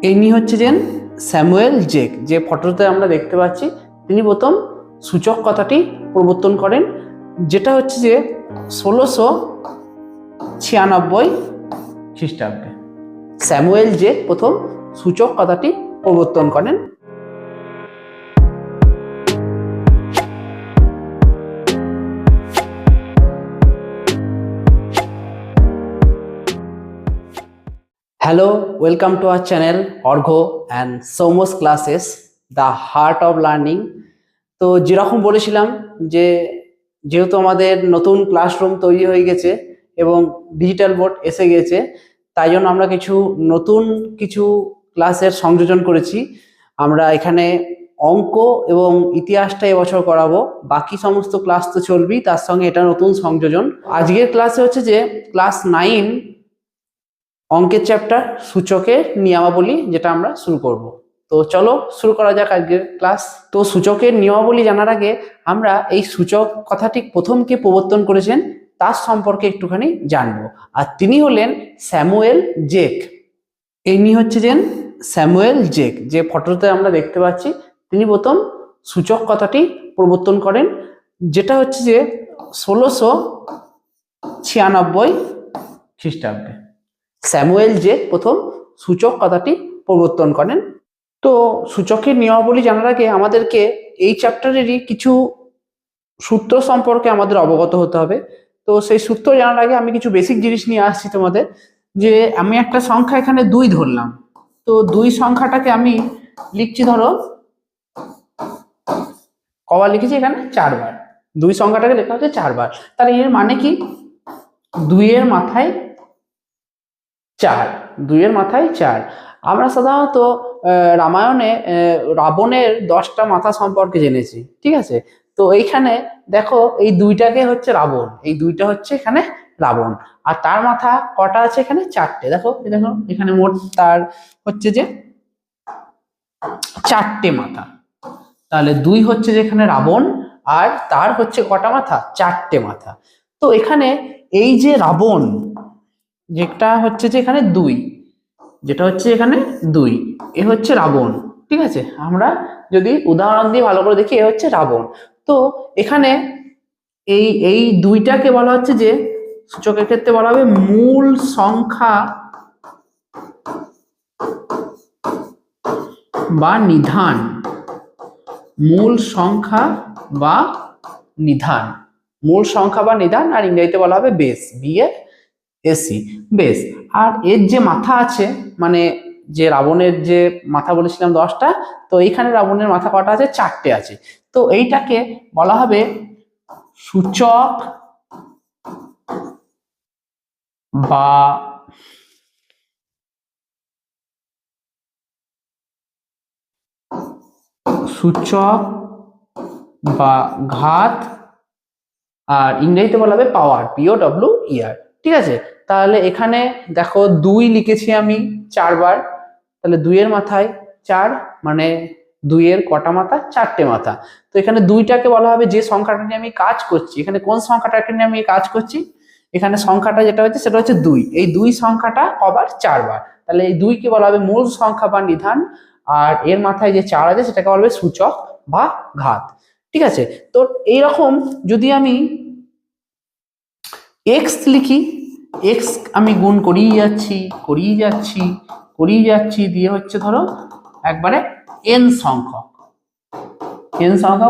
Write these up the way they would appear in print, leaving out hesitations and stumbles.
ইনি হচ্ছেন স্যামুয়েল জেক, যে ফটোতে আমরা দেখতে পাচ্ছি। তিনি প্রথম সূচক কথাটি প্রবর্তন করেন, যেটা হচ্ছে যে 1696 খ্রিস্টাব্দে স্যামুয়েল জেক প্রথম সূচক কথাটি প্রবর্তন করেন। Hello, welcome to our channel Orgho and Somos Classes, the heart of learning. তো যেরকম বলেছিলাম যে যেহেতু আমাদের নতুন ক্লাসরুম তৈরি হয়ে গেছে এবং ডিজিটাল বোর্ড এসে গেছে, তাই জন্য আমরা নতুন কিছু ক্লাসের সংযোজন করেছি। আমরা এখানে অঙ্ক এবং ইতিহাসটা এবছর করাবো, বাকি সমস্ত ক্লাস তো চলবেই, তার সঙ্গে এটা নতুন সংযোজন। আজকের ক্লাসে হচ্ছে যে ক্লাস 9 অঙ্কের চ্যাপ্টার সূচকের নিয়মাবলী, যেটা আমরা শুরু করব। তো চলো শুরু করা যাক আজকের ক্লাস। তো সূচকের নিয়মাবলী জানার আগে আমরা এই সূচক কথাটি প্রথম কে প্রবর্তন করেছেন তার সম্পর্কে একটুখানি জানবো। আর তিনি হলেন স্যামুয়েল জেক। ইনি হচ্ছেন স্যামুয়েল জেক, যে ফটোতে আমরা দেখতে পাচ্ছি। তিনি প্রথম সূচক কথাটি প্রবর্তন করেন, যেটা হচ্ছে যে 1696 খ্রিস্টাব্দে স্যামুয়েল জেক প্রথম সূচক কথাটি প্রবর্তন করেন। তো সূচকের নিয়মাবলী জানার আগে আমাদেরকে এই চ্যাপ্টারেরই কিছু সূত্র সম্পর্কে আমাদের অবগত হতে হবে। তো সেই সূত্র জানার আগে আমি কিছু বেসিক জিনিস নিয়ে আসছি তোমাদের। যে আমি একটা সংখ্যা এখানে 2 ধরলাম, তো 2 সংখ্যাটাকে আমি লিখছি, ধরো কবার লিখেছি এখানে 4 বার। 2 সংখ্যাটাকে লেখা হচ্ছে 4 বার, তাহলে এর মানে কি 2 এর মাথায় 4, 2 এর মাথায় 4। আমরা সাধারণত রামায়ণে রাবণের 10টা মাথা সম্পর্কে জেনেছি, ঠিক আছে। তো এইখানে দেখো এই 2টাকে হচ্ছে রাবণ, এই 2টা হচ্ছে এখানে রাবণ, আর তার মাথা কটা আছে এখানে 4টে। দেখো দেখো এখানে মোট তার হচ্ছে যে 4টে মাথা। তাহলে 2 হচ্ছে যে এখানে রাবণ, আর তার হচ্ছে কটা মাথা 4টে মাথা। তো এখানে এই যে রাবণ, যেটা হচ্ছে যে এখানে 2, যেটা হচ্ছে এখানে 2, এ হচ্ছে রাবণ, ঠিক আছে। আমরা যদি উদাহরণ দিয়ে ভালো করে দেখি, এ হচ্ছে রাবণ। তো এখানে এই এই 2টাকে বলা হচ্ছে যে সূচকের ক্ষেত্রে বলা হবে মূল সংখ্যা বা নিধান। মূল সংখ্যা বা নিধান, মূল সংখ্যা বা নিধান, আর ইংরেজিতে বলা হবে বেস, BASE, বেস। আর এর যে মাথা আছে, মানে যে রাবণের যে মাথা বলেছিলাম 10টা, তো এইখানে রাবণের মাথা কটা আছে 4টে আছে। তো এইটাকে বলা হবে সূচক বা ঘাত, আর ইংরেজিতে বলা হবে পাওয়ার, POWER, ঠিক আছে। তাহলে এখানে দেখো 2 লিখেছি আমি 4 বার, তাহলে 2 এর মাথায় 4, মানে 2 এর কটা মাথা 4টে মাথা। তো এখানে 2টাকে বলা হবে যে সংখ্যাটা নিয়ে আমি কাজ করছি। এখানে কোন সংখ্যাটাকে নিয়ে আমি কাজ করছি, এখানে সংখ্যাটা যেটা হচ্ছে সেটা হচ্ছে 2। এই 2 সংখ্যাটা কবার 4 বার, তাহলে এই 2 কে বলা হবে মূল সংখ্যা বা নিধান, আর এর মাথায় যে 4 আছে সেটাকে বলা হবে সূচক বা ঘাত, ঠিক আছে। তো এইরকম যদি আমি এক্স লিখি, এক্স আমি গুণ করিয়ে যাচ্ছি দিয়ে হচ্ছে ধরো একবারে এন সংখ্যক,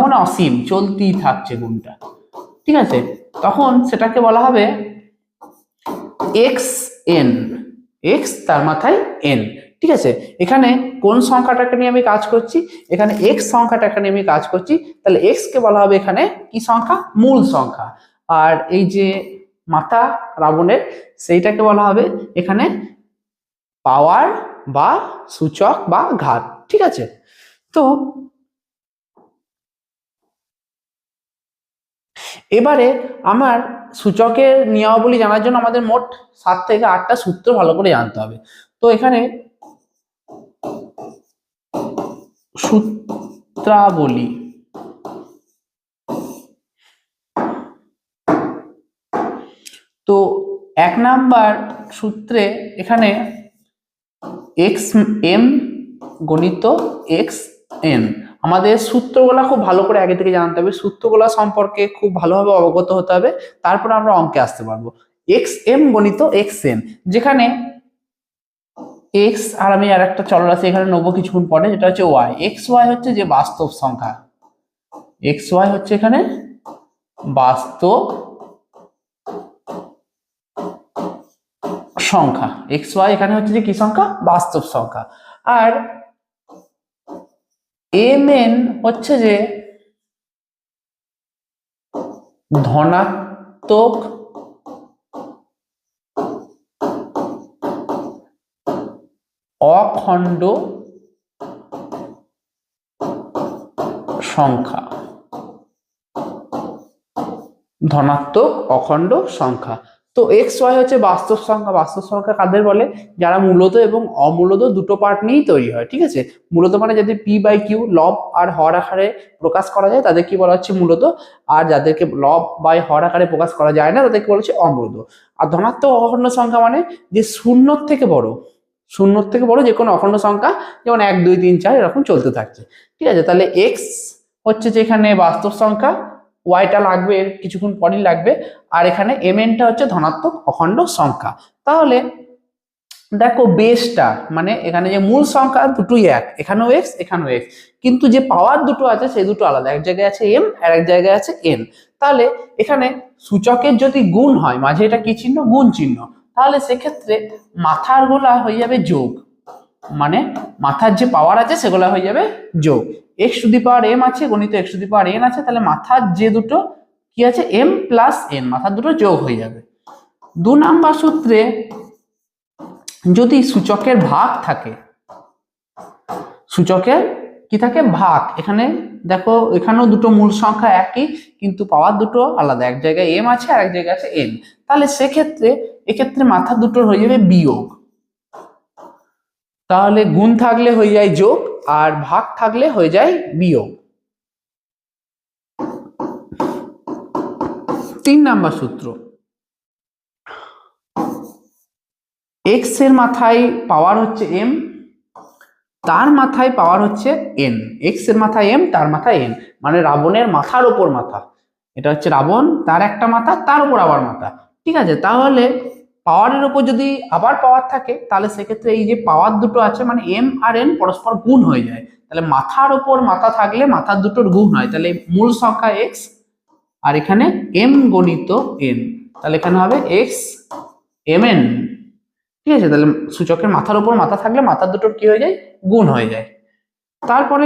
মানে অসীম, চলতেই থাকছে গুণটা, ঠিক আছে। তখন সেটাকে বলা হবে XN, এক্স তার মাথায় n, ঠিক আছে। এখানে কোন সংখ্যাটাকে নিয়ে আমি কাজ করছি, এখানে এক্স সংখ্যাটাকে নিয়ে আমি কাজ করছি, তাহলে এক্স কে বলা হবে এখানে কি সংখ্যা, মূল সংখ্যা। আর এই যে মাথা রাবণের, সেইটাকে বলা হবে এখানে পাওয়ার বা সূচক বা ঘাত, ঠিক আছে। তো এবারে আমার সূচকের নিয়মাবলী জানার জন্য আমাদের মোট 7 থেকে 8টা সূত্র ভালো করে জানতে হবে। তো এখানে সূত্রাবলী, তো 1 নাম্বার সূত্রে এখানে এক্স এম গণিত এক্স এন। আমাদের সূত্রগুলা খুব ভালো করে আগে থেকে জানতে হবে, সূত্রগুলা সম্পর্কে খুব ভালোভাবে অবগত হতে হবে, তারপর আমরা অঙ্কে আসতে পারবো। এক্স এম গণিত এক্স এন, যেখানে এক্স আর আমি আর একটা চলরাশি এখানে নেবো কিছুক্ষণ পরে, যেটা হচ্ছে ওয়াই। এক্স ওয়াই হচ্ছে যে বাস্তব সংখ্যা, এক্স ওয়াই হচ্ছে এখানে বাস্তব সংখ্যা, এক্স ওয়াই এখানে হচ্ছে যে কি সংখ্যা, বাস্তব সংখ্যা। আর এম এন হচ্ছে যে ধনাত্মক অখণ্ড সংখ্যা, ধনাত্মক অখণ্ড সংখ্যা। তো এক্স ওয়াই হচ্ছে বাস্তব সংখ্যা। বাস্তব সংখ্যা কাদের বলে, যারা মূলত এবং অমূলত দুটো পার্ট নিয়েই তৈরি হয়, ঠিক আছে। মূলত মানে যাদের পি বাই কিউ লব আর হর আকারে প্রকাশ করা যায় তাদের কি বলা হচ্ছে মূলত, আর যাদেরকে লব বাই হর আকারে প্রকাশ করা যায় না তাদেরকে বলা হচ্ছে অমূলত। আর ধনাত্মক অখণ্ড সংখ্যা মানে যে শূন্যর থেকে বড়, শূন্যর থেকে বড় যে কোনো অখণ্ড সংখ্যা, যেমন 1 2 3 4 এরকম চলতে থাকছে, ঠিক আছে। তাহলে এক্স হচ্ছে যে এখানে বাস্তব সংখ্যা, ওয়াইটা লাগবে এর কিছুক্ষণ পরই লাগবে, আর এখানে এম এনটা হচ্ছে ধনাত্মক অখণ্ড সংখ্যা। তাহলে দেখো বেসটা মানে এখানে যে মূল সংখ্যা দুটোই এক, এখানেও এক্স এখানেও এক্স, কিন্তু যে পাওয়ার দুটো আছে সেই দুটো আলাদা, এক জায়গায় আছে এম আর এক জায়গায় আছে এন। তাহলে এখানে সূচকের যদি গুণ হয়, মাঝে এটা কি চিহ্ন, গুণ চিহ্ন, তাহলে সেক্ষেত্রে মাথার গোলা হয়ে যাবে যোগ, মানে মাথার যে পাওয়ার আছে সেগুলো হয়ে যাবে যোগ। X to the power m আছে গণিত x to the power n আছে, তাহলে মাথার যে দুটো কি আছে এম প্লাস এন, মাথার দুটো যোগ হয়ে যাবে। 2 নাম্বার সূত্রে যদি সূচকের ভাগ থাকে, সূচকের কি থাকে ভাগ, এখানে দেখো এখানেও দুটো মূল সংখ্যা একই কিন্তু পাওয়ার দুটো আলাদা, এক জায়গায় এম আছে আর এক জায়গায় আছে এন, তাহলে সেক্ষেত্রে এক্ষেত্রে মাথা দুটোর হয়ে যাবে বিয়োগ। তাহলে গুণ থাকলে হয়ে যায় যোগ আর ভাগ থাকলে হয়ে যায় বিয়োগ। 3 নাম্বার সূত্র, এক্স এর মাথায় পাওয়ার হচ্ছে এম, তার মাথায় পাওয়ার হচ্ছে এন। এক্স এর মাথায় এম, তার মাথায় এন, মানে রাবণের মাথার ওপর মাথা, এটা হচ্ছে রাবণ, তার একটা মাথা তার উপর আবার মাথা, ঠিক আছে। তাহলে পাওয়ারের উপর যদি আবার পাওয়ার থাকে তাহলে সেক্ষেত্রে এই যে পাওয়ার দুটো আছে মানে এম আর এন পরস্পর গুণ হয়ে যায়, তাহলে মাথার ওপর মাথা থাকলে মাথার দুটোর গুণ হয়, তাহলে মূল সংখ্যা এক্স আর এখানে এম গণিত এন, তাহলে এখানে হবে এক্স এম এন, ঠিক আছে। তাহলে সূচকের মাথার উপর মাথা থাকলে মাথার দুটোর কি হয়ে যায়, গুণ হয়ে যায়। তারপরে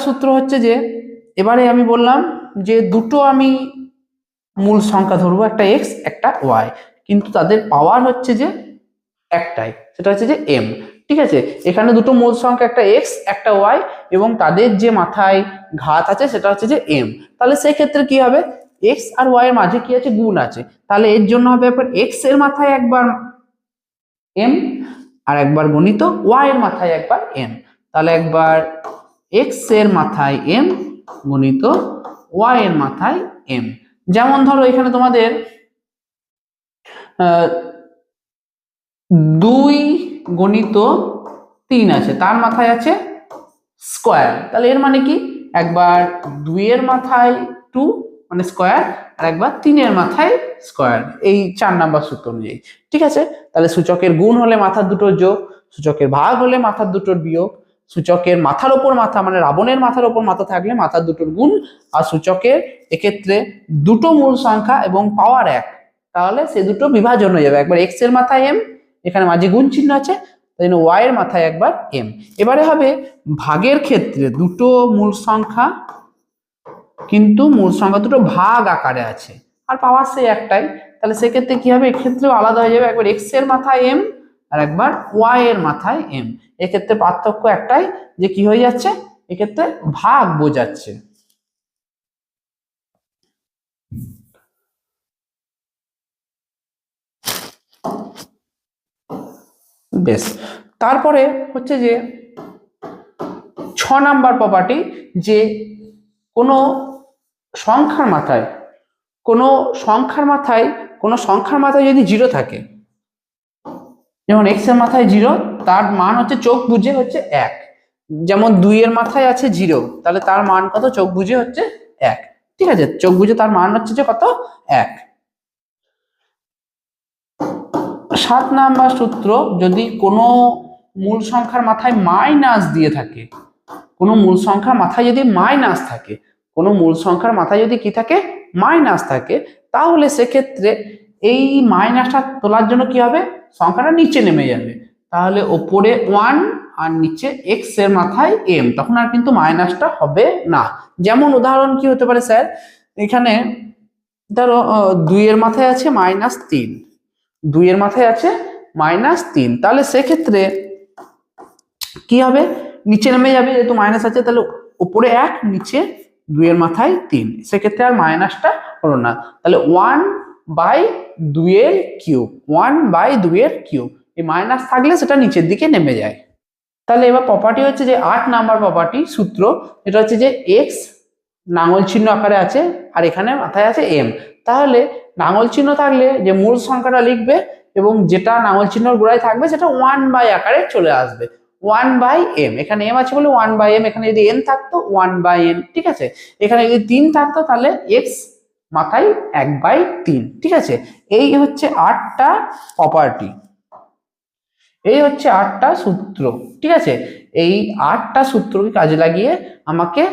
সূত্র হচ্ছে যে এবারে আমি বললাম যে দুটো আমি মূল সংখ্যা ধরবো, একটা এক্স একটা ওয়াই, কিন্তু তাদের পাওয়ার হচ্ছে যে একটাই, সেটা হচ্ছে যে এম, ঠিক আছে। এখানে দুটো মূল সংখ্যা একটা এক্স একটা ওয়াই এবং তাদের যে মাথায় ঘাত আছে সেটা হচ্ছে যে এম, তাহলে সেই ক্ষেত্রে কি হবে, এক্স আর ওয়াই এর মাঝে কি আছে, গুণ আছে, তাহলে এর জন্য হবে একবার এক্স এর মাথায় একবার এম আর একবার গণিত ওয়াই এর মাথায় একবার এম, তাহলে একবার এক্স এর মাথায় এম গণিত ওয়াই এর মাথায় এম। যেমন ধরো এখানে তোমাদের 2 গণিত 3 আছে, তার মাথায় আছে স্কোয়ার, তাহলে এর মানে কি, একবার 2 এর মাথায় 2 মানে স্কোয়ার আর একবার 3 এর মাথায় স্কোয়ার, এই 4 নাম্বার সূত্র অনুযায়ী, ঠিক আছে। তাহলে সূচকের গুণ হলে মাথার দুটোর যোগ, সূচকের ভাগ হলে মাথার দুটোর বিয়োগ, সূচকের মাথার ওপর মাথা মানে রাবণের মাথার ওপর মাথা থাকলে মাথার দুটোর গুণ, আর সূচকের এক্ষেত্রে দুটো মূল সংখ্যা এবং পাওয়ার এক, তাহলে সে দুটো বিভাজন হয়ে যাবে, একবার এক্স এর মাথায় এম, এখানে মাঝে গুণ চিহ্ন আছে, তাই জন্য ওয়াই এর মাথায় একবার এম। এবারে হবে ভাগের ক্ষেত্রে দুটো মূল সংখ্যা কিন্তু মূল সংখ্যা দুটো ভাগ আকারে আছে আর পাওয়ার সেই একটাই, তাহলে সেক্ষেত্রে কি হবে, এক্ষেত্রেও আলাদা হয়ে যাবে, একবার এক্স এর মাথায় এম আর একবার ওয়াই এর মাথায় এম। এক্ষেত্রে পার্থক্য একটাই যে কি হয়ে যাচ্ছে, এক্ষেত্রে ভাগ বোঝাচ্ছে। বেশ, তারপরে হচ্ছে যে 6 নাম্বার প্রপার্টি, যে কোনো সংখ্যার মাথায় কোনো সংখ্যার মাথায় যদি জিরো থাকে, যেমন এক্স এর মাথায় 0, তার মান হচ্ছে চোখ বুঝে হচ্ছে 1। যেমন 2 এর মাথায় আছে 0, তাহলে তার মান কত? চোখ বুঝে হচ্ছে 1। ঠিক আছে, চোখ বুঝে তার মান হচ্ছে যে কত? 1। 7 নাম্বার সূত্র, যদি কোনো মূল সংখ্যার মাথায় মাইনাস দিয়ে থাকে, কোনো মূল সংখ্যার মাথায় যদি মাইনাস থাকে, কোনো মূল সংখ্যার মাথায় যদি কি থাকে? মাইনাস থাকে, তাহলে সেক্ষেত্রে এই মাইনাসটা তোলার জন্য কি হবে? সংখ্যাটা নিচে নেমে যাবে। তাহলে ওপরে 1 আর নিচে এক্স এর মাথায় এম, তখন আর কিন্তু মাইনাসটা হবে না। যেমন উদাহরণ কি হতে পারে স্যার? এখানে ধরো 2 এর মাথায় আছে -3, 2 এর মাথায় আছে -3, তাহলে সেক্ষেত্রে কি হবে? নিচে নেমে যাবে, যেহেতু মাইনাস আছে, তাহলে উপরে 1, নিচে 2 এর মাথায় 3, সেক্ষেত্রে আর মাইনাসটা হলো না। তাহলে 1/2 এর কিউব, 1/2 এর কিউব, এই মাইনাস থাকলে সেটা নিচের দিকে নেমে যায়। তাহলে এবার প্রপার্টি হচ্ছে যে 8 নাম্বার প্রপার্টি সূত্র, এটা হচ্ছে যে এক্স নাঙল চিহ্ন আকারে আছে আর এখানে মাথায় আছে এম। তাহলে নাঙল চিহ্ন থাকলে যে মূল সংখ্যাটা লিখবে এবং যেটা নাঙল চিহ্নর গোড়ায় থাকবে সেটা 1/, আকারে চলে আসবে। 1/m, এখানে m আছে বলে 1/m, এখানে যদি n থাকতো 1/n। ঠিক আছে, এখানে যদি 3 থাকতো তাহলে x মাথায় 1/3। ঠিক আছে, এই হচ্ছে 8টা প্রপার্টি, এই হচ্ছে 8টা সূত্র। ঠিক আছে, এই 8টা সূত্রকে কাজে লাগিয়ে আমাকে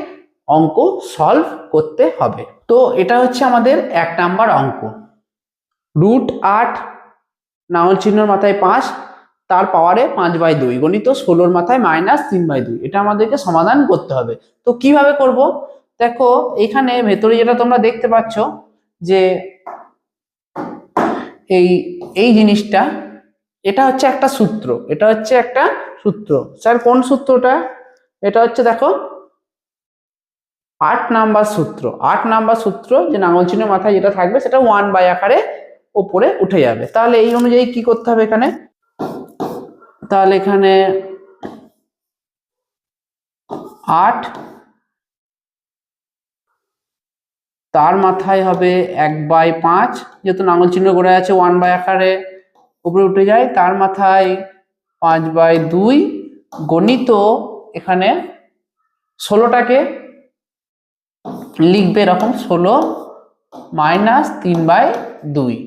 অঙ্ক সলভ করতে হবে। তো এটা হচ্ছে আমাদের 1 নাম্বার অঙ্ক। √8 নাঙল চিহ্নের মাথায় 5, তার পাওয়ারে 5/2 গণিত 16 মাথায় -3/2, এটা আমাদেরকে সমাধান করতে হবে। তো কিভাবে করব? দেখো এখানে ভেতরে যেটা তোমরা দেখতে পাচ্ছ যে এই এই জিনিসটা, এটা হচ্ছে একটা সূত্র, এটা হচ্ছে একটা সূত্র। স্যার কোন সূত্রটা? এটা হচ্ছে দেখো 8 নাম্বার সূত্র। 8 নাম্বার সূত্র, যে নাঙল চিহ্নের মাথায় যেটা থাকবে সেটা 1/, আকারে উপরে উঠে যাবে। তাহলে এই অনুযায়ী কি করতে হবে এখানে? তাহলে এখানে 8, তার মাথায় হবে 1/5, যেহেতু নাঙল চিহ্ন গোড়ায় আছে 1/, আকারে উপরে উঠে যায়, তার মাথায় 5/2 গণিত এখানে 16টাকে লিখবে এরকম 16 -3/2।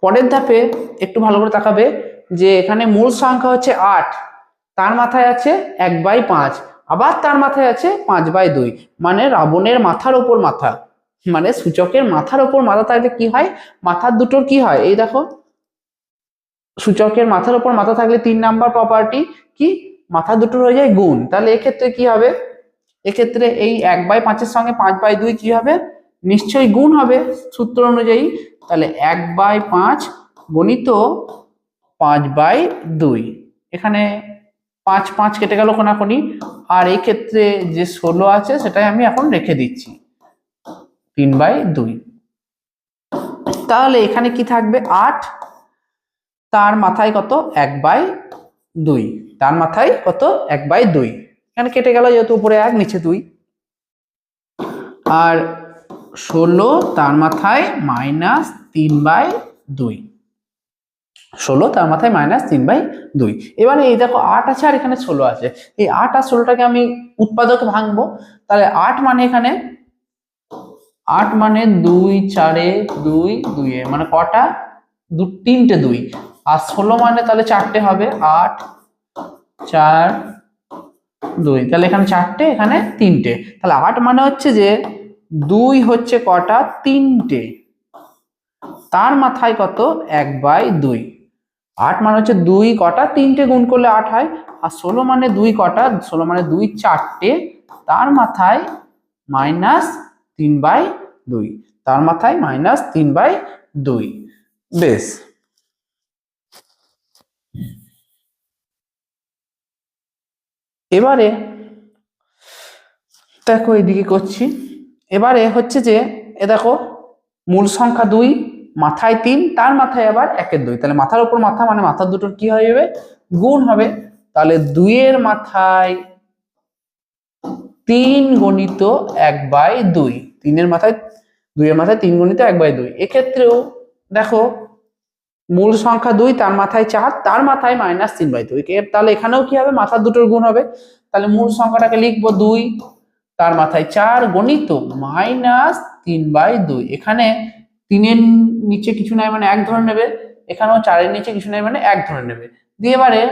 পরের ধাপে একটু ভালো করে তাকাবে যে এখানে মূল সংখ্যা হচ্ছে 8, তার মাথায় আছে 1/5, আবার তার মাথায় আছে 5/2, মানে রাবণের মাথার ওপর মাথা, মানে সূচকের মাথার ওপর মাথা থাকলে কি হয়? মাথার দুটোর কি হয়? এই দেখো, সূচকের মাথার ওপর মাথা থাকলে 3 নাম্বার প্রপার্টি কি? মাথা দুটোর হয়ে যায় গুণ। তাহলে এক্ষেত্রে কি হবে? এক্ষেত্রে এই 1/5 এর সঙ্গে 5/2 কি হবে? নিশ্চয়ই গুণ হবে সূত্র অনুযায়ী। তাহলে 1/5 গণিত 5/2, এখানে 5 কেটে গেল কোনাকুনি, আর এই ক্ষেত্রে যে 16 আছে সেটাই আমি এখন রেখে দিচ্ছি 3/2। তাহলে এখানে কি থাকবে? 8, তার মাথায় কত? 1/2, তার মাথায় কত? 1/2, এখানে কেটে গেল যেহেতু উপরে 1 নিচে 2। আর 16 তার মাথায় -3/2, 16 তার মাথায় -3/2। এবারে এই দেখো 8 আছে আর এখানে 16 আছে, এই 8 আর 16টাকে আমি উৎপাদকে ভাঙবো। তাহলে 8 মানে এখানে 8 মানে 2 4 2 2, মানে কটা? 3টে 2। আর 16 মানে তাহলে 4টে হবে, 8 4 2, তাহলে এখানে 4টে, এখানে 3টে। তাহলে 8 মানে হচ্ছে যে 2 হচ্ছে কটা? 3টে, তার মাথায় কত? 1/2। 8 মানে হচ্ছে 2 কটা? 3টে, গুণ করলে 8 হয়। আর 16 মানে 2 কটা? 16 মানে 2 4টে, তার মাথায় -3/2, তার মাথায় -3/2। বেশ, এবারে দেখো এদিকে করছি। এবারে হচ্ছে যে এ দেখো মূল সংখ্যা 2, মাথায় 3, তার মাথায় আবার 1/2, তাহলে মাথার উপর মাথা মানে মাথার দুটোর কি হয়ে যাবে? গুণ হবে। তাহলে 2 এর মাথায় 3 গণিত 1/2, 3 এর মাথায় 2 এর মাথায় 3 গণিত 1/2। এক্ষেত্রেও দেখো মূল সংখ্যা 2, তার মাথায় 4, তার মাথায় -3/2। তাহলে এখানেও কি হবে, মাথার দুটোর গুণ হবে। তাহলে মূল সংখ্যাটাকে লিখবো 2, তার মাথায় 4 গণিত -3/2। এখানে 3-এর নিচে কিছু নাই মানে 1 ধরে নেবে, এখানেও 4-এর নিচে কিছু নাই মানে 1 ধরে নেবে। দিয়ে এবারে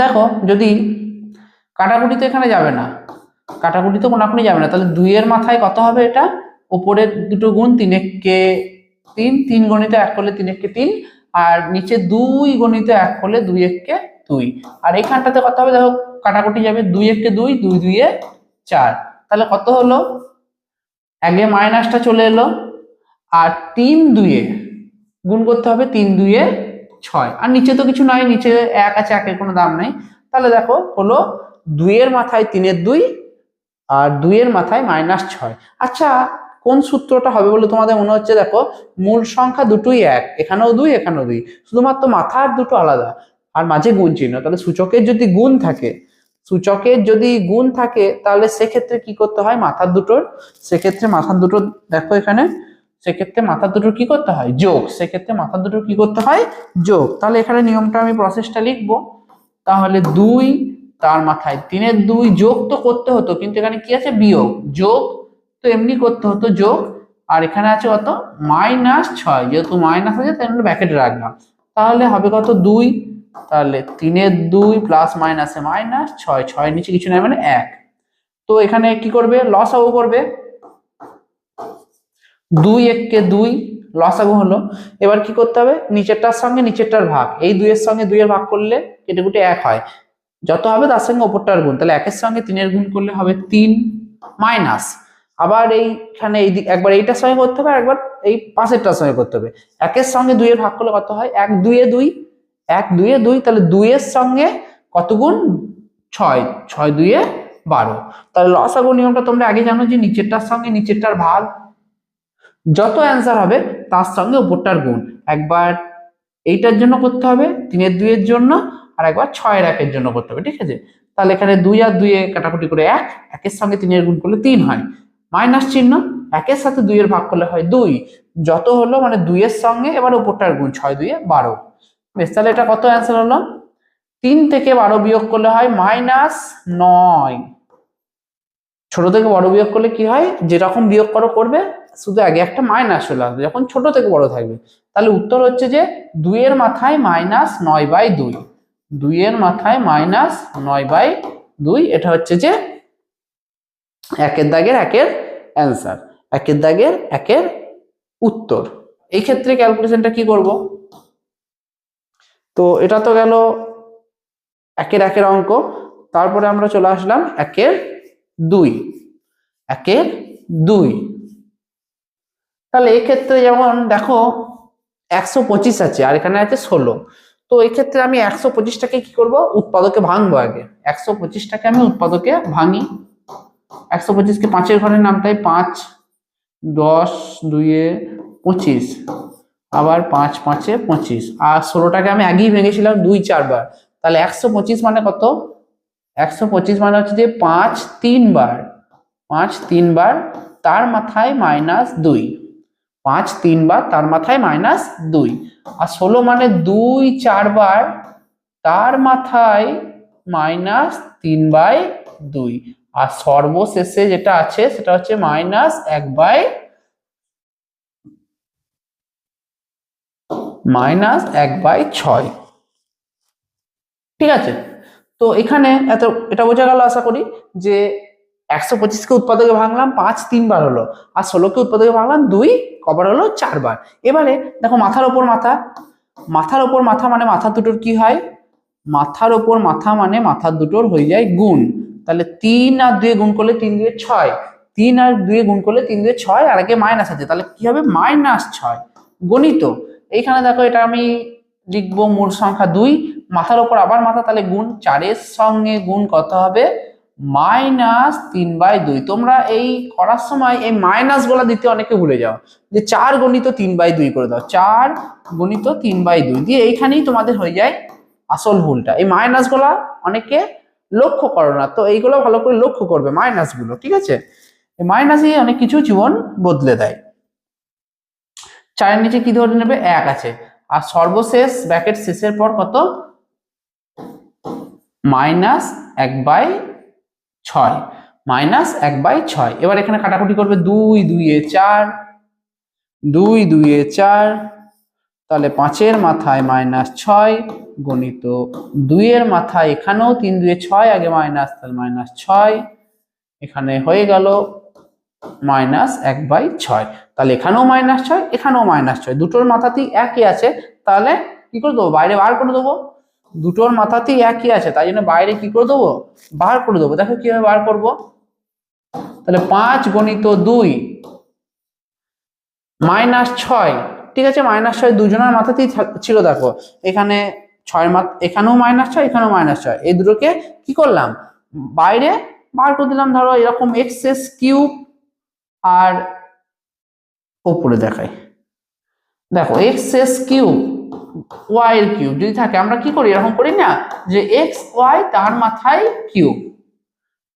দেখো, যদি কাটাকুটি তো এখানে যাবে না, কাটাকুটি তো কোনাকুনি যাবে না, তাহলে 2 এর মাথায় কত হবে, এটা উপরের দুটো গুণ 3 একে 3, 3 গণিত 1 করলে 3 একে 3, আর নিচে 2 গণিত 1 করলে 2 একে 2। আর এখানটাতে কত হবে, দেখো কাটাকুটি যাবে, 2 একে 2, 2 2 এ 4। তাহলে কত হলো, আগে মাইনাসটা চলে এলো, আর 3 2 এ গুণ করতে হবে, 3 2 এ 6, আর নিচে তো কিছু নাই, নিচে 1 আছে, 1 এর কোনো দাম নাই। তাহলে দেখো হলো 2 এর মাথায় 3 এর 2, আর 2 এর মাথায় -6। আচ্ছা, কোন সূত্রটা হবে বলে তোমাদের মনে হচ্ছে? দেখো, মূল সংখ্যা দুটোই 1, এখানেও 2 এখানেও 2, শুধুমাত্র মাথার দুটো আলাদা, আর মাঝে গুণ চিহ্ন। তাহলে সূচকের যদি গুণ থাকে, সূচকের যদি গুণ থাকে, তাহলে সেক্ষেত্রে কি করতে হয়, মাথার দুটোর, সেক্ষেত্রে মাথার দুটো দেখো এখানে, সেক্ষেত্রে মাথার দুটোর কি করতে হয়, যোগ। সেক্ষেত্রে মাথার দুটোর কি করতে হয়, যোগ। তাহলে এখানে নিয়মটা, আমি প্রসেসটা লিখবো। তাহলে 2, তার মাথায় 3 এর 2, যোগ তো করতে হতো, কিন্তু এখানে কি আছে, বিয়োগ। যোগ তো এমনি করতে হতো, যোগ, আর এখানে আছে কত, -6। যেহেতু মাইনাস আছে তাই জন্য ব্র্যাকেটে রাখলাম। তাহলে হবে কত, 2, তাহলে 3 এর 2 প্লাস মাইনাসে -6, 6 নিচে কিছু নাই মানে 1। তো এখানে কি করবে, লসাগু করবে, 2 একে 2, লসাগু হলো। এবার কি করতে হবে, নিচেরটার সঙ্গে নিচেরটার ভাগ, এই 2 এর সঙ্গে 2 এর ভাগ করলে কেটে কুটে 1 হয়, যত হবে তার সঙ্গে ওপরটার গুণ। তাহলে 1 এর সঙ্গে 3 এর গুণ করলে হবে 3, মাইনাস, আবার এইখানে এই দিক একবার এইটার সঙ্গে করতে হবে, আর একবার এই পাশেরটার সঙ্গে করতে হবে। 1 এর সঙ্গে 2 এর ভাগ করলে কত হয়, 1 2 এ 2, 1 2 এ 2, তাহলে 2 এর সঙ্গে কত গুণ, 6, 6 2 এ 12। তাহলে লসাগু নিয়মটা তোমরা আগে জানো, যে নিচেরটার সঙ্গে নিচেরটার ভাগ, যত অ্যান্সার হবে তার সঙ্গে উপরটার গুণ। একবার এইটার জন্য করতে হবে 3 এর 2 এর জন্য, আর একবার 6 এর 1 এর জন্য করতে হবে, ঠিক আছে? তাহলে এখানে 2 আর 2 এ কাটাকুটি করে 1, 1 এর সঙ্গে 3 এর গুণ করলে 3 হয়, মাইনাস চিহ্ন, 1 এর সাথে 2 এর ভাগ করলে হয় 2, যত হলো মানে 2 এর সঙ্গে এবার উপরটার গুণ, 6 2 এ 12। বেশ, তাহলে এটা কত অ্যান্সার হলো, 3 থেকে 12 বিয়োগ করলে হয় -9। ছোট থেকে বড় বিয়োগ করলে কি হয়, যেরকম বিয়োগ করবে, শুধু আগে একটা মাইনাস চলে আসবে যখন ছোট থেকে বড় থাকবে। তাহলে উত্তর হচ্ছে যে 2 এর মাথায় -9/2, 2 এর মাথায় -9/2, এটা হচ্ছে যে 1 এর দাগের 1 এর অ্যান্সার, 1 এর দাগের 1 এর উত্তর। এই ক্ষেত্রে ক্যালকুলেশনটা কি করব, তো এটা তো গেল 1 এর 1 এর অঙ্ক। তারপরে আমরা চলে আসলাম 1 এর 2, 1 এর 2। তাহলে এক্ষেত্রে যেমন দেখো 125 আছে, আর এখানে আছে 16। তো এক্ষেত্রে আমি 125টাকে কি করব, উৎপাদকে ভাঙবো আগে। 125টাকে আমি উৎপাদকে ভাঙি, 125কে 5 এর ঘরে নামতাই, 5 10 2 এ 25, আবার 5 5 এ 25, আর 16টাকে আমি আগেই ভেঙেছিলাম 2 4 বার। তাহলে 125 মানে কত, 125 মানে হচ্ছে যে 5 3 বার, 5 3 বার, তার মাথায় -2, 5 3 বার, তার মাথায় -2, আর 16 মানে 2 4 বার, তার মাথায় -3/2, আর সর্বশেষে যেটা আছে সেটা হচ্ছে -1/6। ঠিক আছে? তো এখানে এটা বোঝা গেল আশা করি, যে 125কে উৎপাদকে ভাঙলাম 5 3 বার হলো, আর 16কে উৎপাদকে ভাঙলাম 2 কবার হলো 4 বার। এবারে দেখো মাথার ওপর মাথা, মাথার ওপর মাথা মানে মাথার দুটোর কি হয়, মাথার ওপর মাথা মানে মাথার দুটোর হয়ে যায় গুণ। তাহলে 3 আর 2 গুণ করলে 3 2 6, 3 আর 2 গুণ করলে 3 2 6, আর আগে মাইনাস আছে, তাহলে কি হবে -6 গণিত। এইখানে দেখো এটা আমি লিখবো মূল সংখ্যা 2, মাথার ওপর আবার মাথা, তাহলে গুণ, 4 এর সঙ্গে গুণ কত হবে, -3/2। তোমরা এই করার সময় এই মাইনাস গুলা দিতে অনেকে ভুলে যাও, যে 4 গণিত 3/2 করে দাও, 4 গণিত 3/2 দিয়ে এইখানেই তোমাদের হয়ে যায় আসল ভুলটা। এই মাইনাস গুলা অনেকে লক্ষ্য করো না, তো এইগুলো ভালো করে লক্ষ্য করবে মাইনাস গুলো, ঠিক আছে? এই মাইনাসই অনেক কিছু জীবন বদলে দেয়। 4 এর নিচে কি ধরে নেবে 1 আছে, আর সর্বশেষ ব্র্যাকেট শেষের পর কত -1/6 -1/6। এবার এখানে কাটাকুটি করবে 2 2 এ 4 2 2 এ 4, তাহলে 5 এর মাথায় -6 গণিত 2 এর মাথায় এখানেও 3 2 এ 6 আগে মাইনাস, তাহলে -6 এখানে হয়ে গেল -1/6। তাহলে এখানেও -6 এখানেও -6, দুটোর মাথাতেই একই আছে, তাহলে কি করে দেবো বাইরে বার করে দেবো, দুটোর মাথাতেই একই আছে তাই জন্য বাইরে কি করে দেবো বার করে দেবো। দেখো কিভাবে বার করব, তাহলে 5 গণিত 2 -6, ঠিক আছে -6 দুজনের মাথাতেই ছিল। দেখো এখানে 6 এখানেও -6 এখানেও -6, এই দুটোকে কি করলাম বাইরে বার করে দিলাম। ধরো এরকম এক্স কিউব আর উপরে দেখাই, দেখো এক্স কিউব ওয়াই এর কিউব যদি থাকে আমরা কি করি এরকম করি না যে এক্স ওয়াই তার মাথায় কিউব,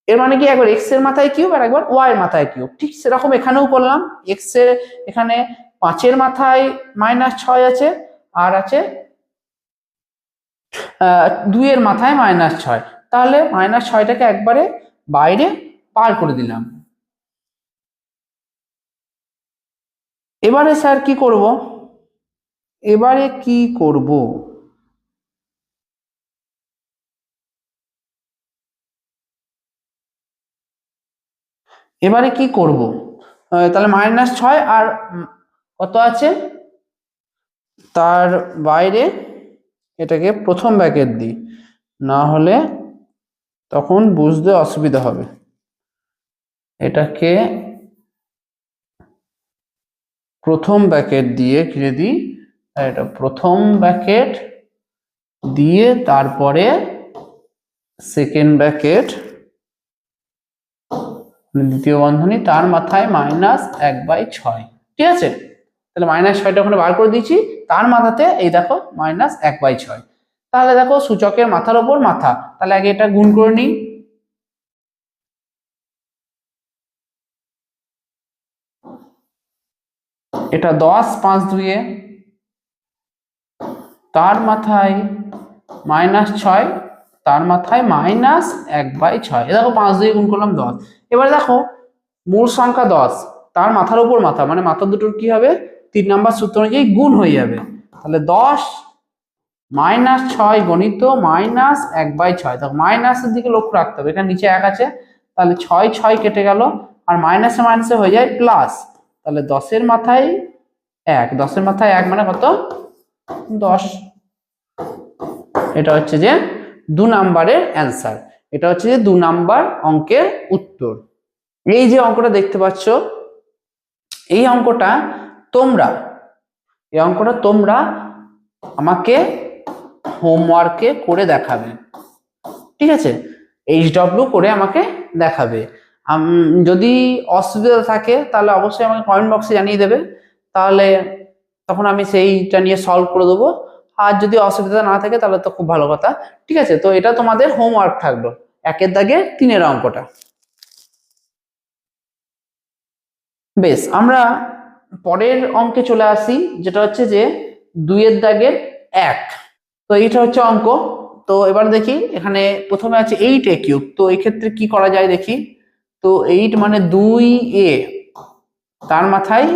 এর মানে কি একবার এক্স এর মাথায় কিউব আর একবার ওয়াই এর মাথায় কিউব, ঠিক সেরকম এখানেও করলাম। এক্স এর এখানে 5 এর মাথায় -6 আছে আর আছে 2 এর মাথায় -6, তাহলে -6টাকে একবারে বাইরে পার করে দিলাম। এবারে স্যার কি করব, এবারে কি করব, এবারে কি করব, তাহলে -6 আর কত আছে তার বাইরে এটাকে প্রথম ব্র্যাকেট দিই, না হলে তখন বুঝতে অসুবিধা হবে। এটাকে প্রথম ব্র্যাকেট দিয়ে ঘিরে দিই, এটা প্রথম ব্র্যাকেট দিয়ে তারপরে সেকেন্ড ব্র্যাকেট দ্বিতীয় বন্ধনী তার মাথায় -1/6, ঠিক আছে। তাহলে -6টা ওখানে বার করে দিয়েছি, তার মাথাতে এই দেখো -1/6। তাহলে দেখো সূচকের মাথার ওপর মাথা, তাহলে আগে এটা গুণ করে নিই, এটা 10 5 2 এ, তার মাথায় -6 তার মাথায় -1/6, দেখো 5 দিয়ে গুণ করলাম 10। এবারে দেখো মূল সংখ্যা 10 তার মাথার উপর মাথা মানে মাথা দুটোর কি হবে 3 নাম্বার সূত্র অনুযায়ী গুণ হয়ে যাবে, তাহলে 10 -6 গণিত -1/6। দেখো মাইনাসের দিকে লক্ষ্য রাখতে হবে, এখানে নিচে 1 আছে, তাহলে 6 6 কেটে গেল আর মাইনাসে মাইনাসে হয়ে যায় প্লাস, তাহলে 10 এর মাথায় 1, 10 এর মাথায় 1 মানে কত 10। এটা হচ্ছে যে 2 নাম্বারের অ্যান্সার, এটা হচ্ছে যে 2 নাম্বার অঙ্কের উত্তর। এই যে অঙ্কটা দেখতে পাচ্ছ এই অঙ্কটা তোমরা আমাকে হোমওয়ার্কে করে দেখাবে, ঠিক আছে, HW করে আমাকে দেখাবে। যদি অসুবিধা থাকে তাহলে অবশ্যই আমাকে কমেন্ট বক্সে জানিয়ে দেবে, তাহলে তখন আমি সেইটা নিয়ে সলভ করে দেবো। আর যদি অসুবিধা না থাকে তাহলে তো খুব ভালো কথা, ঠিক আছে। তো এটা তোমাদের হোমওয়ার্ক থাকলো 1 এর দাগে 3 এর অঙ্কটা। বেশ, আমরা পরের অঙ্কে চলে আসি, যেটা হচ্ছে যে 2 এর দাগের 1। তো এইটা হচ্ছে অঙ্ক। তো এবার দেখি এখানে প্রথমে আছে 8a³ তো এই ক্ষেত্রে কি করা যায় দেখি। তো 8 মানে 2a তার মাথায়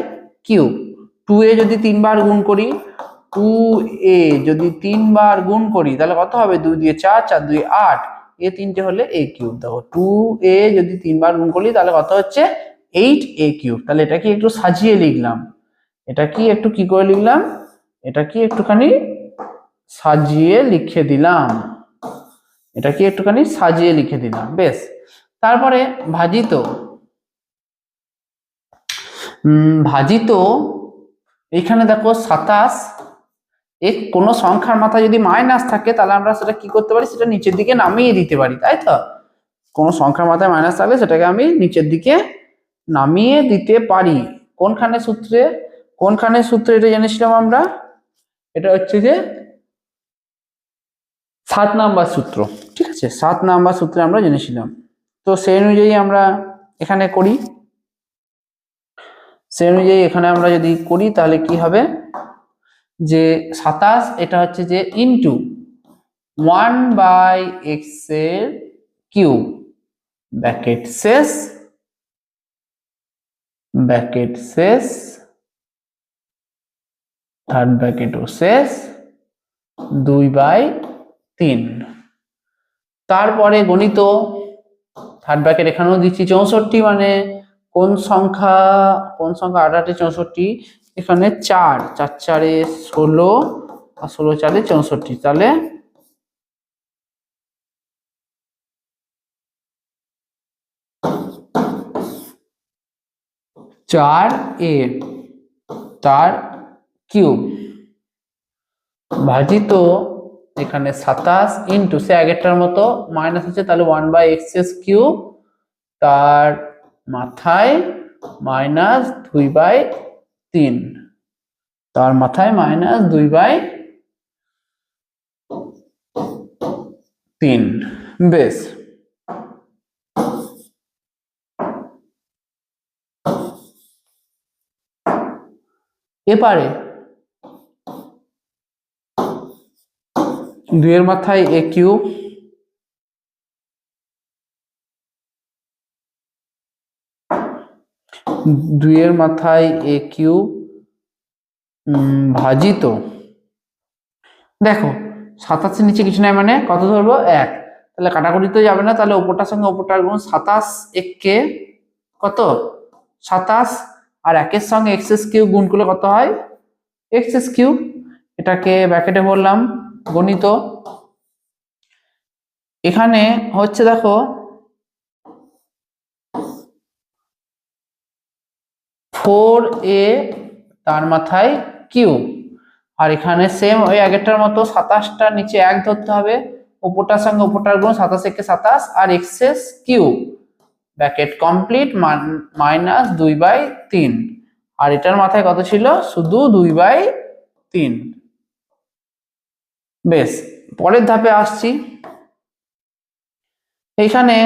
কিউব, 2a যদি 3 বার গুণ করি, 2a যদি 3 বার গুণ করি তাহলে কত হবে 2 দিয়ে 4 4 2 8, এ তিনটে হলে a³ দেখো 2a যদি 3 বার গুণ করি তাহলে কত হচ্ছে 8a³। তাহলে এটা কি একটু সাজিয়ে লিখলাম, এটা কি একটু কি করে লিখলাম, এটা কি একটুখানি সাজিয়ে লিখে দিলাম, এটা কি একটুখানি সাজিয়ে লিখে দিলাম। বেশ, তারপরে ভাজিত এখানে দেখো 27, কোনো সংখ্যার মাথায় যদি মাইনাস থাকে তাহলে আমরা সেটা কি করতে পারি, সেটা নিচের দিকে নামিয়ে দিতে পারি, তাই তো। কোনো সংখ্যার মাথায় মাইনাস থাকলে সেটাকে আমি নিচের দিকে নামিয়ে দিতে পারি। কোনখানে সূত্রে এটা জেনেছিলাম আমরা, এটা হচ্ছে যে 7 নাম্বার সূত্র, ঠিক আছে, 7 নাম্বার সূত্রে আমরা জেনেছিলাম। তো সেই অনুযায়ী আমরা এখানে করি সেই অনুযায়ী এখানে আমরা যদি করি তাহলে কি হবে যে 27 এটা হচ্ছে যে ইনটু 1/x এর কিউব ব্র্যাকেট শেষ থার্ড ব্র্যাকেটও শেষ 2/3। তারপরে গণিত থার্ড ব্র্যাকেট এখানেও দিচ্ছি 64, মানে কোন সংখ্যা 8 64, এখানে 4 4 4 16 আর 16 4 64, তাহলে 4a তার কিউব ভাজিত এখানে 27 ইন্টু সে আগেরটার মতো মাইনাস আছে, তাহলে 1/x কিউব তার মাথায় মাইনাস 2/3, তার মাথায় মাইনাস 2/3। বেশ, এবারে 2 এর মাথায় a কিউব, দুইয়ের মাথায় a কিউব ভাজিত, দেখো 27 নিচে কিছু নাই মানে কত ধরবো 1, তাহলে কাটাকুটি তো যাবে না, তাহলে ওপরটার সঙ্গে ওপরটার গুণ 27 1 কত 27, আর 1 এর সঙ্গে x কিউব গুণ করলে কত হয় x কিউব, এটাকে ব্র্যাকেটে বললাম গণিত। এখানে হচ্ছে দেখো 4a তার মাথায় কিউব, আর এখানে সেম ওই আগেরটার মতো 27টা নিচে 1 ধরতে হবে, উপরটার সঙ্গে উপরটার গুণ 27 একে 27 আর x's cube bracket complete minus 2/3, আর এটার মাথায় কত ছিল শুধু 2/3। বেশ, পরের ধাপে আসছি। এখানে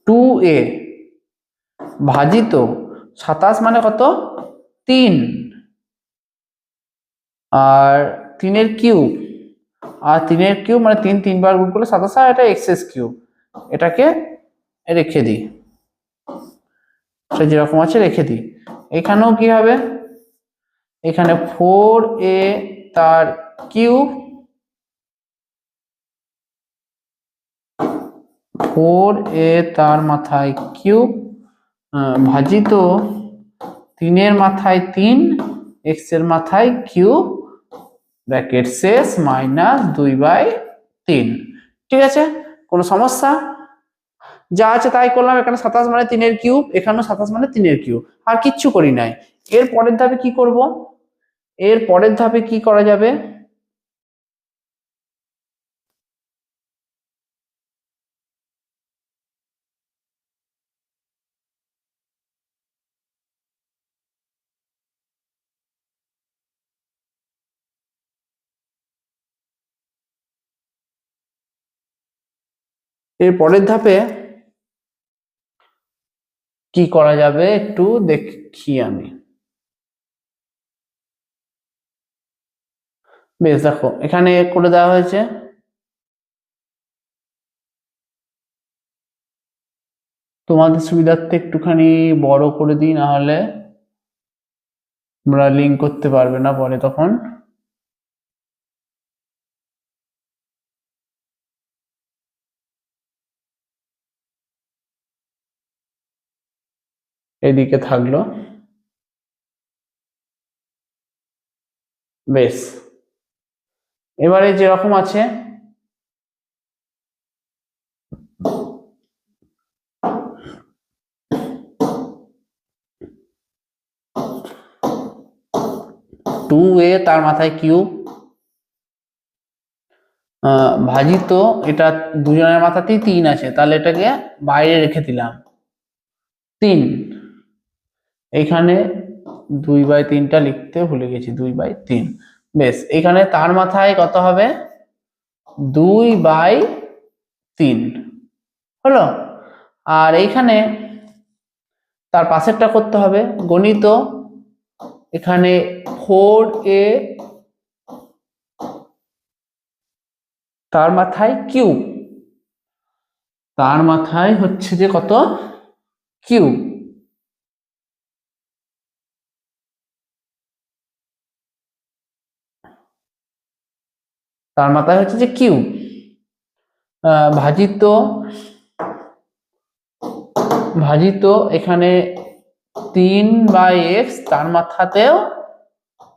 2a ভাজিত 27 মানে কত 3, আর 3 এর কিউব, আর 3 এর কিউব মানে 3 3বার গুণ করলে 27, আর এটা এক্সেস কিউব, এটাকে রেখে দিই, সেটা যেরকম আছে রেখে দিই। এখানেও কি হবে, এখানে 4a তার কিউব 4a তার মাথায় কিউব ভাজিত 3 এর মাথায় 3 x এর মাথায় কিউব ব্র্যাকেট শেষ মাইনাস 2/3। ঠিক আছে, কোনো সমস্যা? যা আছে তাই করলাম, এখানে 27 মানে 3 এর কিউব, এখানেও 27 মানে 3 এর কিউব, আর কিচ্ছু করি নাই। এর পরের ধাপে কি করব, এর পরের ধাপে কি করা যাবে, এর পরের ধাপে কি করা যাবে একটু দেখি আমি। বেশ, দেখো এখানে করে দেওয়া হয়েছে, তোমাদের সুবিধার্থে একটুখানি বড় করে দিই, না হলে তোমরা লিঙ্ক করতে পারবে না পরে তখন। এদিকে থাকলো। বেশ, এবারে যেরকম আছে 2a তার মাথায় কিউব ভাজিত, এটা দুজনের মাথাতেই 3 আছে, তাহলে এটাকে বাইরে রেখে দিলাম 3, এইখানে 2/3টা লিখতে ভুলে গেছি 2/3। বেশ, এখানে তার মাথায় কত হবে 2/3 হলো, আর এইখানে তার পাশেরটা করতে হবে গণিত এখানে 4a তার মাথায় কিউব, তার মাথায় হচ্ছে যে কত কিউব, তার মাথায় হচ্ছে যে কিউব ভাজিত ভাজিত এখানে 3/x তার মাথাতেও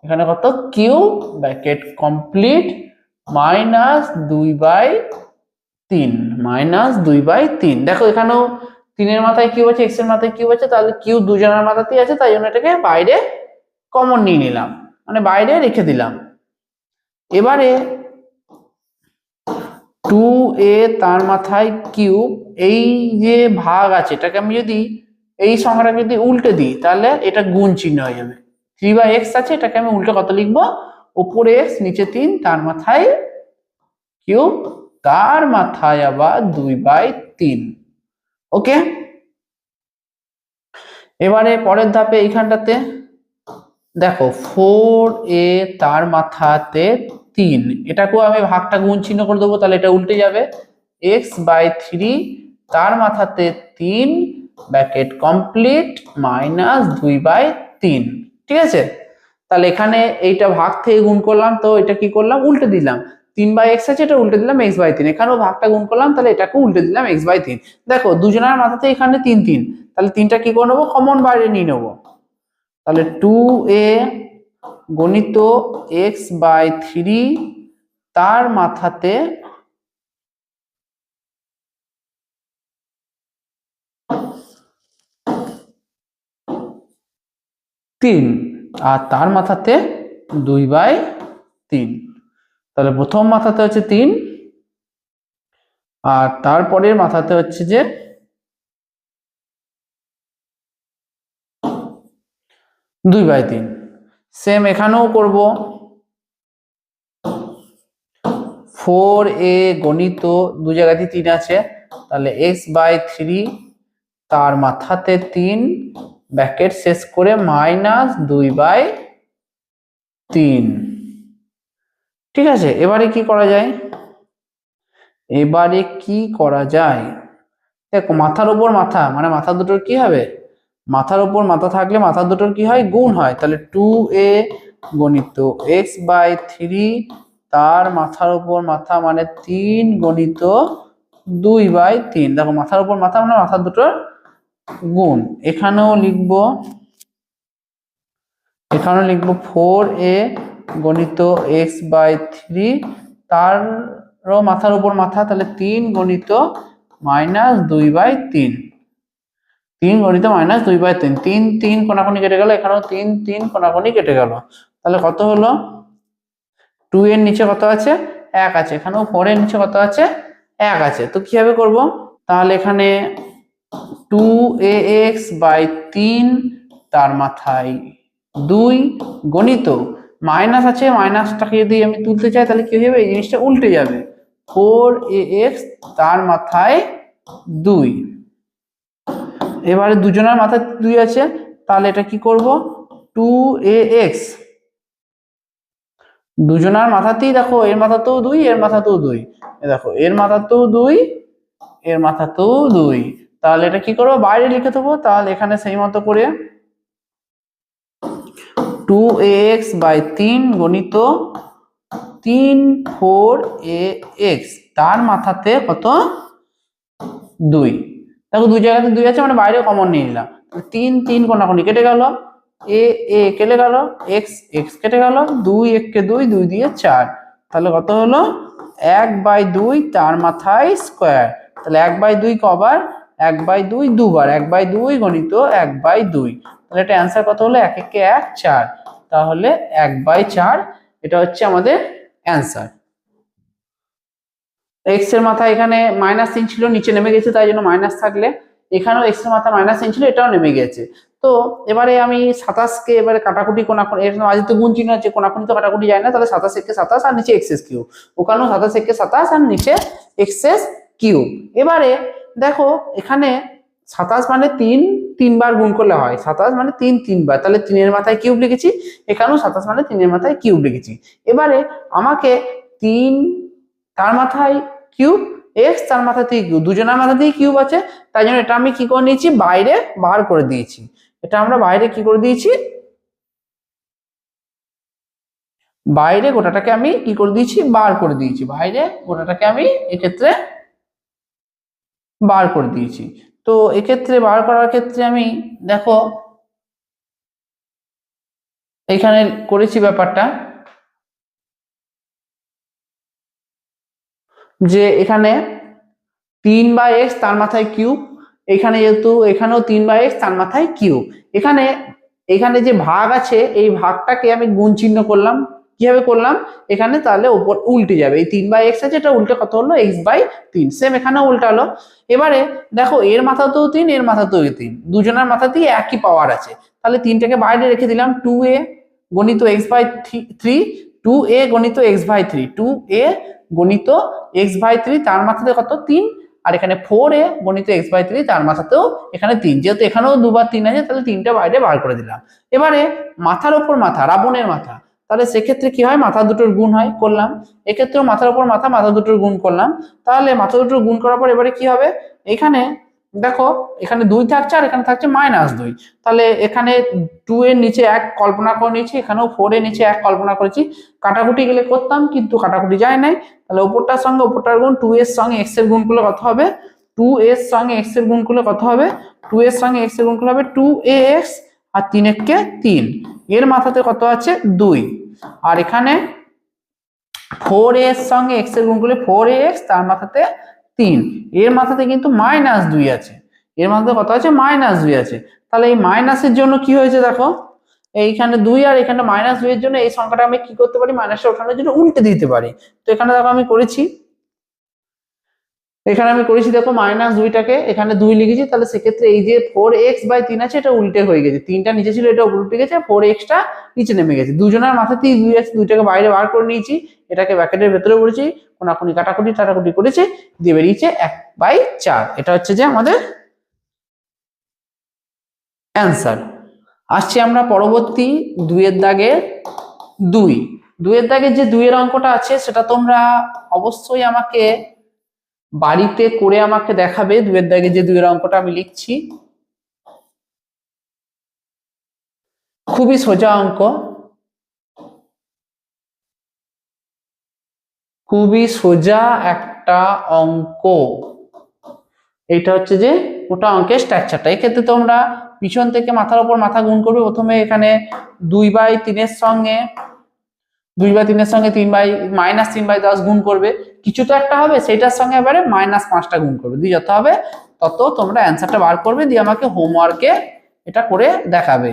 এখানে কত কিউব ব্র্যাকেট কমপ্লিট -2/3 -2/3। দেখো এখানেও 3 এর মাথায় কিউব আছে, x এর মাথায় কিউব আছে, তাহলে কিউব দুজনের মাথাতেই আছে, তাই জন্য এটাকে বাইরে কমন নিয়ে নিলাম, মানে বাইরে রেখে দিলাম। এবারে 2a তার মাথায় কিউব, এই যে ভাগ আছে এটাকে আমি যদি এই সংখ্যাটাকে যদি উল্টে দিই তাহলে এটা গুণ চিহ্ন হয়ে যাবে। 3/x আছে, এটাকে আমি উল্টে কত লিখবো, উপরে x নিচে 3 তার মাথায় কিউব তার মাথায় আবার 2/3। ওকে, এবারে পরের ধাপে এইখানটাতে দেখো 4a তার মাথাতে 3, এটাকেও আমি ভাগটা গুণ চিহ্ন করে দেবো, তাহলে এটা উল্টে যাবে x/3 তার মাথাতে 3 ব্র্যাকেট কমপ্লিট -2/3। ঠিক আছে, তাহলে এখানে এইটা ভাগ থেকে গুণ করলাম, তো এটা কি করলাম উল্টে দিলাম, 3/x আছে এটা উল্টে দিলাম x/3, এখানেও ভাগটা গুণ করলাম তাহলে এটাকে উল্টে দিলাম x/3। দেখো দুজনের মাথাতে এখানে 3 3, তাহলে 3টা কি করে নেবো, কমন বাইরে নিয়ে নেবো, তাহলে 2a গণিত x/3 তার মাথাতে 3 আর তার মাথাতে 2/3। তাহলে প্রথম মাথাতে হচ্ছে 3 আর তারপরের মাথাতে হচ্ছে যে 2/3। সেম এখানেও করব, 4a গণিত দু জায়গাতে 3 আছে, তাহলে x/3 তার মাথাতে 3 ব্র্যাকেট শেষ করে -2/3। ঠিক আছে, এবারে কি করা যায়, এবারে কি করা যায়, দেখো মাথার উপর মাথা মানে মাথা দুটোর কি হবে, মাথার উপর মাথা থাকলে মাথা দুটোর কি হয় গুণ হয়, তাহলে 2a গণিত x/3 তার মাথার উপর মাথা মানে 3 গণিত 2/3। দেখো মাথার উপর মাথা মানে মাথা দুটোর গুণ, এখানেও লিখবো 4a গণিত x/3 তার মাথার উপর মাথা, তাহলে 3 গণিত -2/3, 3 গণিত -2/3, 3 3 কোনাকুনি কেটে গেল, এখানেও 3 3 কোনাকুনি কেটে গেল, তাহলে কত হলো, 2 এর নিচে কত আছে 1 আছে, এখানেও 4 এর নিচে কত আছে 1 আছে, তো কিভাবে করব, তাহলে এখানে 2ax/3 তার মাথায় 2 গণিত মাইনাস আছে, মাইনাসটাকে যদি আমি তুলতে চাই তাহলে কি হয়ে যাবে, এই জিনিসটা উল্টে যাবে, 4ax তার মাথায় 2। এবারে দুজনের মাথায় 2 আছে, তাহলে এটা কি করব, 2ax দুজনের মাথাতেই দেখো এর মাথাতেও 2 এর মাথাতেও 2, দেখো এর মাথাতেও 2 এর মাথাতেও 2, তাহলে এটা কি করবো বাইরে লিখে দেবো, তাহলে এখানে সেই মতো করে 2ax/3 গণিত 3 4ax তার মাথাতে কত 2, দেখো দুই জায়গাতে 2 আছে মানে বাইরে কমন নিয়ে নিলাম, 3 3 কোনাকুনি কেটে গেল, এ কেটে গেল, এক্স এক্স কেটে গেল, 2 1 কে 2 2 দিয়ে 4, তাহলে কত হলো 1/2 তার মাথায় স্কোয়ার, তাহলে 1/2 কবার 1/2 দুবার, 1/2 গণিত 1/2, তাহলে এটা অ্যান্সার কত হলো 1 1 1 4, তাহলে 1/4 এটা হচ্ছে আমাদের অ্যান্সার। এক্স এর মাথা এখানে -3 ছিল নিচে নেমে গেছে, তাই জন্য মাইনাস থাকলে এখানেও এক্স এর মাথা -3 ছিল এটাও নেমে গেছে। তো এবারে আমি 27 কে এবারে কাটাকুটি কোনাকুনি, এর মাঝে তো গুণ চিহ্ন আছে, কোনাকুনি তো কাটাকুটি যায় না, তাহলে 27 কে 27 আর নিচে এক্স কিউব, ওখানেও 27 কে 27 আর নিচে এক্স কিউব। এবারে দেখো এখানে 27 মানে 3 তিনবার গুণ করলে হয়, 27 মানে 3 তিনবার, তাহলে 3 মাথায় কিউব লিখেছি, এখানেও 27 মানে 3 মাথায় কিউব লিখেছি। এবারে আমাকে 3 তার মাথায় কিউব, এক্স তার মাথা থেকে কিউব, দুজনের মাথা দিয়ে কিউব আছে, তাই জন্য এটা আমি কি করে নিয়েছি, বাইরে বার করে দিয়েছি। এটা আমরা বাইরে কি করে দিয়েছি, বাইরে গোটাটাকে আমি কি করে দিয়েছি, বার করে দিয়েছি, বাইরে গোটাটাকে আমি এক্ষেত্রে বার করে দিয়েছি। তো এক্ষেত্রে বার করার ক্ষেত্রে আমি দেখো এখানে করেছি ব্যাপারটা যে এখানে 3/x তার মাথায় কিউব, এখানে যেহেতু এখানেও 3/x তার মাথায় কিউব, এখানে এখানে যে ভাগ আছে এই ভাগটাকে আমি গুণ চিহ্ন করলাম। কিভাবে করলাম, এখানে তাহলে উপর উল্টে যাবে, এই 3/x আছে এটা উল্টে কত হলো, x/3, সেম এখানেও উল্টালো। এবারে দেখো এর মাথাতেও 3, এর মাথাতেও 3, দুজনের মাথাতেই একই পাওয়ার আছে, তাহলে 3টাকে বাইরে রেখে দিলাম, 2a গণিত x/3, 2a গণিত x/3, 2a গণিত x/3 তার মাথাতে কত 3, আর এখানে 4a গণিত x/3 তার মাথাতেও এখানে 3, যেহেতু এখানেও দুবার 3 আছে তাহলে 3টা বাইরে বার করে দিলাম। এবারে মাথার ওপর মাথা, রাবণের মাথা, তাহলে সেক্ষেত্রে কি হয়, মাথা দুটোর গুণ হয়, করলাম। এক্ষেত্রেও মাথার ওপর মাথা, মাথা দুটোর গুণ করলাম। তাহলে মাথা দুটোর গুণ করার পর এবারে কি হবে, এখানে দেখো এখানে 2 থাকছে আর এখানে থাকছে -2, তাহলে এখানে 2 এর নিচে 1 কল্পনা করে নিয়েছি, এখানেও 4 এর নিচে 1 কল্পনা করেছি, কাটাকুটি গেলে করতাম কিন্তু কাটাকুটি যায় নাই, তাহলে উপরটার সঙ্গে উপরটার গুণ, 2 এর সঙ্গে x এর গুণ করলে কত হবে, 2 এর সঙ্গে x এর গুণ করলে কত হবে, 2 এর সঙ্গে x এর গুণ করলে হবে 2ax, আর 3 একে 3, এর মাথাতে কত আছে 2, আর এখানে 4 এর সঙ্গে x এর গুণ করলে 4ax তার মাথাতে 3, এর মাথাতে কিন্তু -2 আছে, এর মাথাতে কত আছে, -2 আছে, তাহলে এই মাইনাসের জন্য কি হয়েছে দেখো, এইখানে 2 আর এখানে -2 এর জন্য এই সংখ্যাটা আমি কি করতে পারি, মাইনাসটা ওঠানোর জন্য উল্টে দিতে পারি। তো এখানে দেখো আমি করেছি, এখানে আমি করেছি দেখো -2টাকে এখানে 2 লিখেছি, তাহলে সেক্ষেত্রে এই যে 4x/3 আছে এটা উল্টে হয়ে গেছে, 3টা নিচে ছিল এটা উল্টে গেছে, 4xটা নিচে নেমে গেছে, দুজনের মাথাতেই 2 আছে, 2টাকে বাইরে বার করে নিয়েছি, এটাকে ব্র্যাকেটের ভেতরে করেছি, কোনাকুনি কাটাকুটি টাটাকুটি করেছি, দিয়ে বেরিয়েছে 1/4, এটা হচ্ছে যে আমাদের অ্যান্সার। আসছি আমরা পরবর্তী 2 এর দাগে, 2 এর দাগে যে 2 এর অঙ্কটা আছে সেটা তোমরা অবশ্যই আমাকে বাড়িতে করে আমাকে দেখাবে। 2 এর দাগে যে 2 এর অঙ্কটা আমি লিখছি, খুবই সোজা অঙ্ক, খুবই সোজা একটা অঙ্ক। এইটা হচ্ছে যে ওটা অঙ্কের স্ট্রাকচারটা। এক্ষেত্রে তোমরা পিছন থেকে মাথার উপর মাথা গুণ করবে, প্রথমে এখানে 2/3 এর সঙ্গে 2/3 এর সঙ্গে 3/10 গুণ করবে, কিছু তো একটা হবে, সেটার সঙ্গে এবারে -5টা গুণ করবে, দিয়ে যত হবে তত তোমরা অ্যান্সারটা বার করবে, দিয়ে আমাকে হোমওয়ার্কে এটা করে দেখাবে,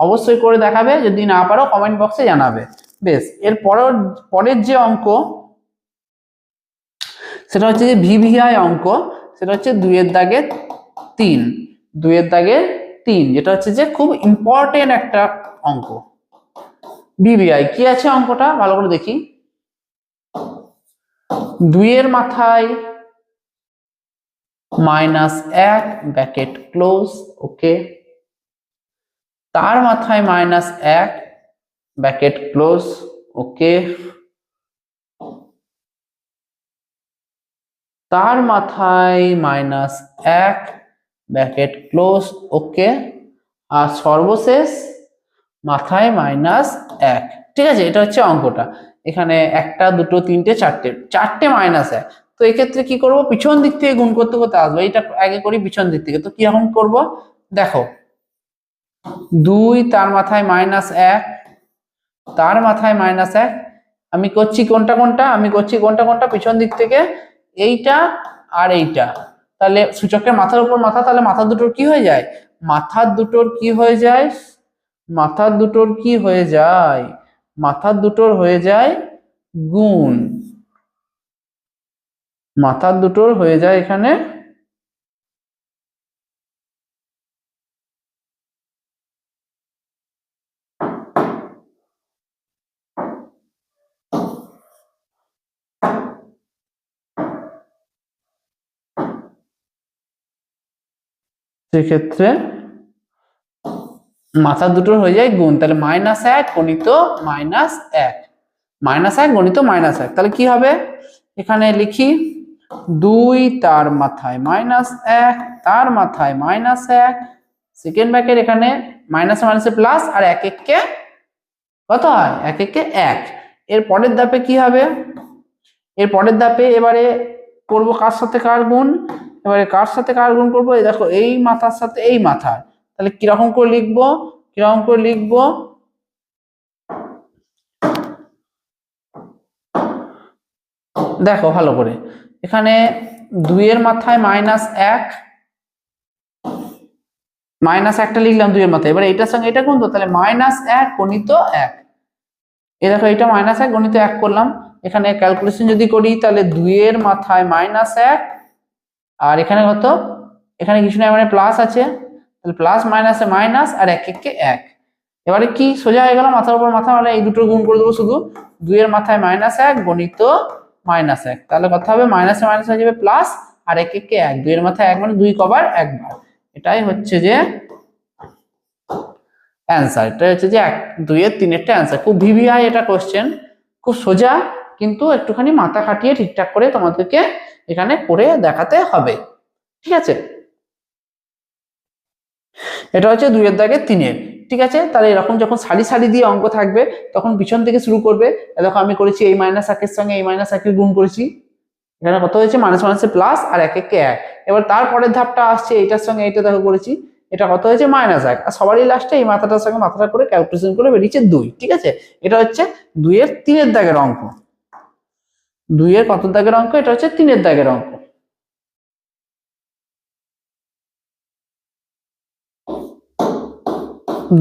অবশ্যই করে দেখাবে, যদি না পারো কমেন্ট বক্সে জানাবে। বেশ, এর পরের যে অঙ্ক সেটা হচ্ছে যে ভিভিআই অঙ্ক, সেটা হচ্ছে 2 এর দাগে 3, 2 এর দাগে 3, যেটা হচ্ছে যে খুব ইম্পর্টেন্ট একটা অঙ্ক। ভিভিআই কি আছে অঙ্কটা ভালো করে দেখি, 2 এর মাথায় -1 ব্র্যাকেট ক্লোজ, ওকে, তার মাথায় -1 ব্র্যাকেট ক্লোজ, ওকে, তার মাথায় -1 ব্র্যাকেট ক্লোজ, ওকে, আর সর্বশেষ মাথায় -1, ঠিক আছে, এটা হচ্ছে অঙ্কটা। এখানে 1 2 3 4টে -1, তো এক্ষেত্রে কি করব, পিছন দিক থেকে গুণ করতে করতে আসবো, এটা আগে করি পিছন দিক থেকে। তো কি রকম করব দেখো, 2 তার মাথায় -1, তার মাথায় -1, আমি করছি কোনটা কোনটা, আমি করছি কোনটা কোনটা পিছন দিক থেকে, এইটা আর এইটা, তাহলে সূচকের মাথার উপর মাথা, তাহলে মাথা দুটোর কি হয়ে যায়, মাথার দুটোর কি হয়ে যায়, মাথার দুটোর কি হয়ে যায়, মাথার দুটোর হয়ে যায় গুণ, মাথার দুটোর হয়ে যায় এখানে সেক্ষেত্রে মাথা দুটোর হয়ে যায় গুণ, তাহলে -1 গণিত -1, -1 গণিত -1, তাহলে কি হবে এখানে লিখি 2 তার মাথায় -1 তার মাথায় -1, সেকেন্ড ব্র্যাকেট এখানে মাইনাসে মাইনাসে প্লাস, আর 1 1 কে কত হয় 1 1 কে 1। এর পরের ধাপে কি হবে, এর পরের ধাপে এবারে করব কার সাথে কার গুণ, এবারে কার সাথে কার গুণ করবো, এই দেখো এই মাথার সাথে এই মাথার, তাহলে কিরকম করে লিখবো, কিরকম করে লিখবো, দেখো ভালো করে এখানে 2 এর মাথায় -1, -1টা লিখলাম 2 এর মাথায়, এবারে এটার সঙ্গে এটা গুণ, তো তাহলে -1 গণিত 1, এই দেখো এটা -1 গণিত 1 করলাম। এখানে ক্যালকুলেশন যদি করি তাহলে 2 এর মাথায় -1, আর এখানে কত, এখানে কিছু না মানে প্লাস আছে, তাহলে প্লাস মাইনাসে মাইনাস, আর 1 1 কে 1। এবারে কি সোজা হয়ে গেল, মাথার উপর মাথা, মানে এই দুটো গুণ করে দেবো শুধু, 2 এর মাথায় -1 গণিত -1, তাহলে কথা হবে মাইনাসে মাইনাস হয়ে যাবে প্লাস, আর 1 1 কে 1, 2 এর মাথায় 1 মানে 2 কবার একবার, এটাই হচ্ছে যে অ্যান্সার। এটা হচ্ছে যে 2 এর 3 এরটা অ্যান্সার। খুব ভিভিআই এটা কোশ্চেন, খুব সোজা, কিন্তু একটুখানি মাথা খাটিয়ে ঠিকঠাক করে তোমাদেরকে এখানে করে দেখাতে হবে, ঠিক আছে। এটা হচ্ছে 2 এর দাগে 3 এর, ঠিক আছে। তাহলে এরকম যখন সারি সারি দিয়ে অঙ্ক থাকবে তখন পিছন থেকে শুরু করবে। দেখো আমি করেছি এই -1 এর সঙ্গে এই -1 এর গুণ করেছি, এখানে কত হয়েছে মাইনাস মাইনাসে প্লাস, আর 1 1 কে 1। এবার তারপরের ধাপটা আসছে এইটার সঙ্গে এইটা দেখো করেছি, এটা কত হয়েছে -1, আর সবারই লাস্টে এই মাথাটার সঙ্গে মাথাটা করে ক্যালকুলেশন করে বেরিয়েছে 2, ঠিক আছে। এটা হচ্ছে 2 এর 3 এর দাগের অঙ্ক। 2 এর কত দাগের অঙ্ক, এটা হচ্ছে 3 এর দাগের অঙ্ক।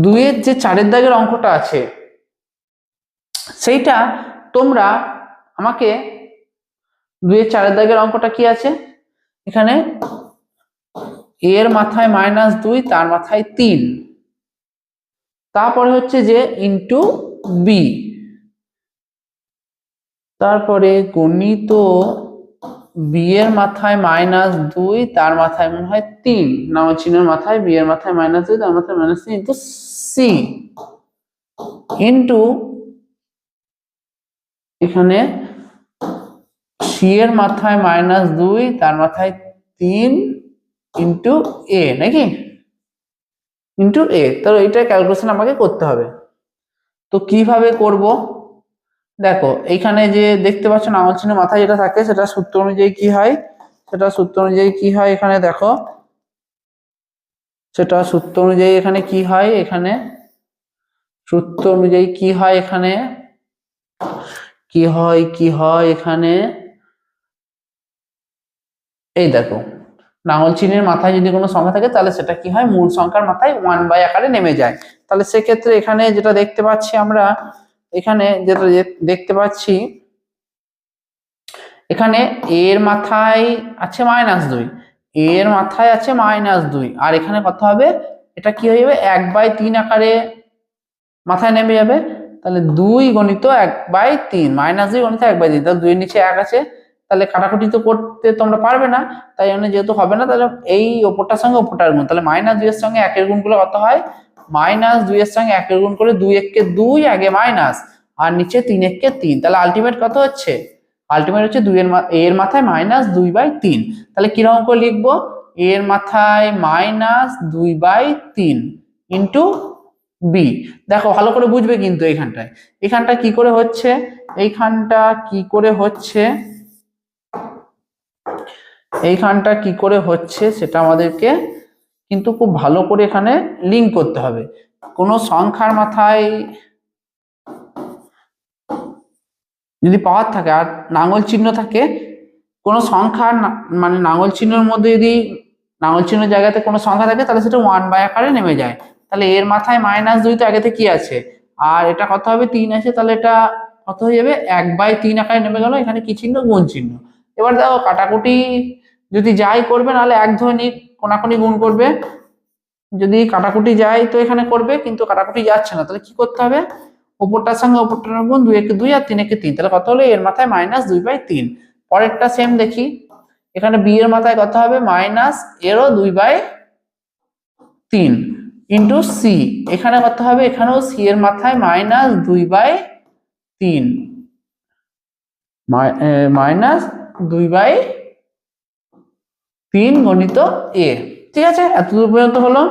দুইয়ের যে 4 এর দাগের অঙ্কটা আছে সেইটা তোমরা আমাকে, 2 এর 4 এর দাগের অঙ্কটা কি আছে এখানে, a এর মাথায় -2 তার মাথায় 3, তারপরে হচ্ছে যে ইনটু b, তারপরে গণিত b এর মাথায় -2 তার মাথায় মনে হয় 3, নাম চিহ্নের মাথায় b এর মাথায় -2 তার মাথায় -3 ইনটু c, ইনটু এখানে c এর মাথায় -2 তার মাথায় 3 ইনটু a, নাকি ইনটু a। তো এটা ক্যালকুলেশন আমাকে করতে হবে। তো কিভাবে করব, দেখো এইখানে যে দেখতে পাচ্ছ নাঙল চিহ্ন মাথায় যেটা থাকে সেটা সূত্র অনুযায়ী কি হয়, সেটা সূত্র অনুযায়ী কি হয় এখানে দেখো, সেটা সূত্র অনুযায়ী এখানে কি হয়, এখানে সূত্র অনুযায়ী কি হয়, এখানে কি হয় এখানে, এই দেখো নাঙল চিহ্নের মাথায় যদি কোনো সংখ্যা থাকে তাহলে সেটা কি হয়, মূল সংখ্যার মাথায় 1 আকারে নেমে যায়। তাহলে সেক্ষেত্রে এখানে যেটা দেখতে পাচ্ছি আমরা, এখানে যেটা দেখতে পাচ্ছি এখানে এর মাথায় আছে -2, এর মাথায় আছে -2, আর এখানে কত হবে, এটা কি হয়ে যাবে 1/3 আকারে মাথায় নেমে যাবে। তাহলে 2 গণিত 1/3, -2 গণিত 1/3, তাহলে 2 এর নিচে 1 আছে, তাহলে কাটাকুটি তো করতে তোমরা পারবে না, তাই জন্য যেহেতু হবে না, তাহলে এই ওপরটার সঙ্গে ওপরটার গুণ, তাহলে -2 এর সঙ্গে 1 এর গুণ করলে কত হয়, -2 এর সঙ্গে 1 এর গুণ করে 2 1 কে 2 আগে মাইনাস, আর নিচে 3 1 কে 3, তাহলে আলটিমেট কত হচ্ছে, আলটিমেট হচ্ছে 2 এর মাথায় -2/3। তাহলে কিরকম করে লিখবো, এর মাথায় -2/3 ইন্টু বি। দেখো ভালো করে বুঝবে কিন্তু এখানটা কি করে হচ্ছে, এইখানটা কি করে হচ্ছে, এইখানটা কি করে হচ্ছে সেটা আমাদেরকে কিন্তু খুব ভালো করে এখানে লিঙ্ক করতে হবে। কোনো সংখ্যার মাথায় যদি পাওয়ার থাকে আর নাঙল চিহ্ন থাকে, কোনো সংখ্যার মানে নাঙল চিহ্নের মধ্যে যদি নাঙল চিহ্নের জায়গাতে কোনো সংখ্যা থাকে তাহলে সেটা 1 আকারে নেমে যায়। তাহলে এর মাথায় -2 তো আগেতে কি আছে, আর এটা কত হবে 3 আছে, তাহলে এটা কত হয়ে যাবে 1/3 আকারে নেমে গেল, এখানে কি চিহ্ন, গুণ চিহ্ন। এবার দেখো কাটাকুটি যদি যাই করবে, নাহলে এক ধরনের কোনাকুনি গুণ করবে, যদি কাটাকুটি যায় তো এখানে করবে, কিন্তু কাটাকুটি যাচ্ছে না, তাহলে কি করতে হবে, উপরটার সঙ্গে উপরটার গুণ, 2 1 2 আর 3 1 3, তাহলে কত হলো, এর মাথায় -2/3। পরেরটা সেম দেখি, এখানে বি এর মাথায় কত হবে, মাইনাস এরও 2/3 ইন্টু সি, এখানে কত হবে, এখানেও সি এর মাথায় -2/3 -2/3 গণিত এ। ঠিক আছে, এতদূর পর্যন্ত হলো,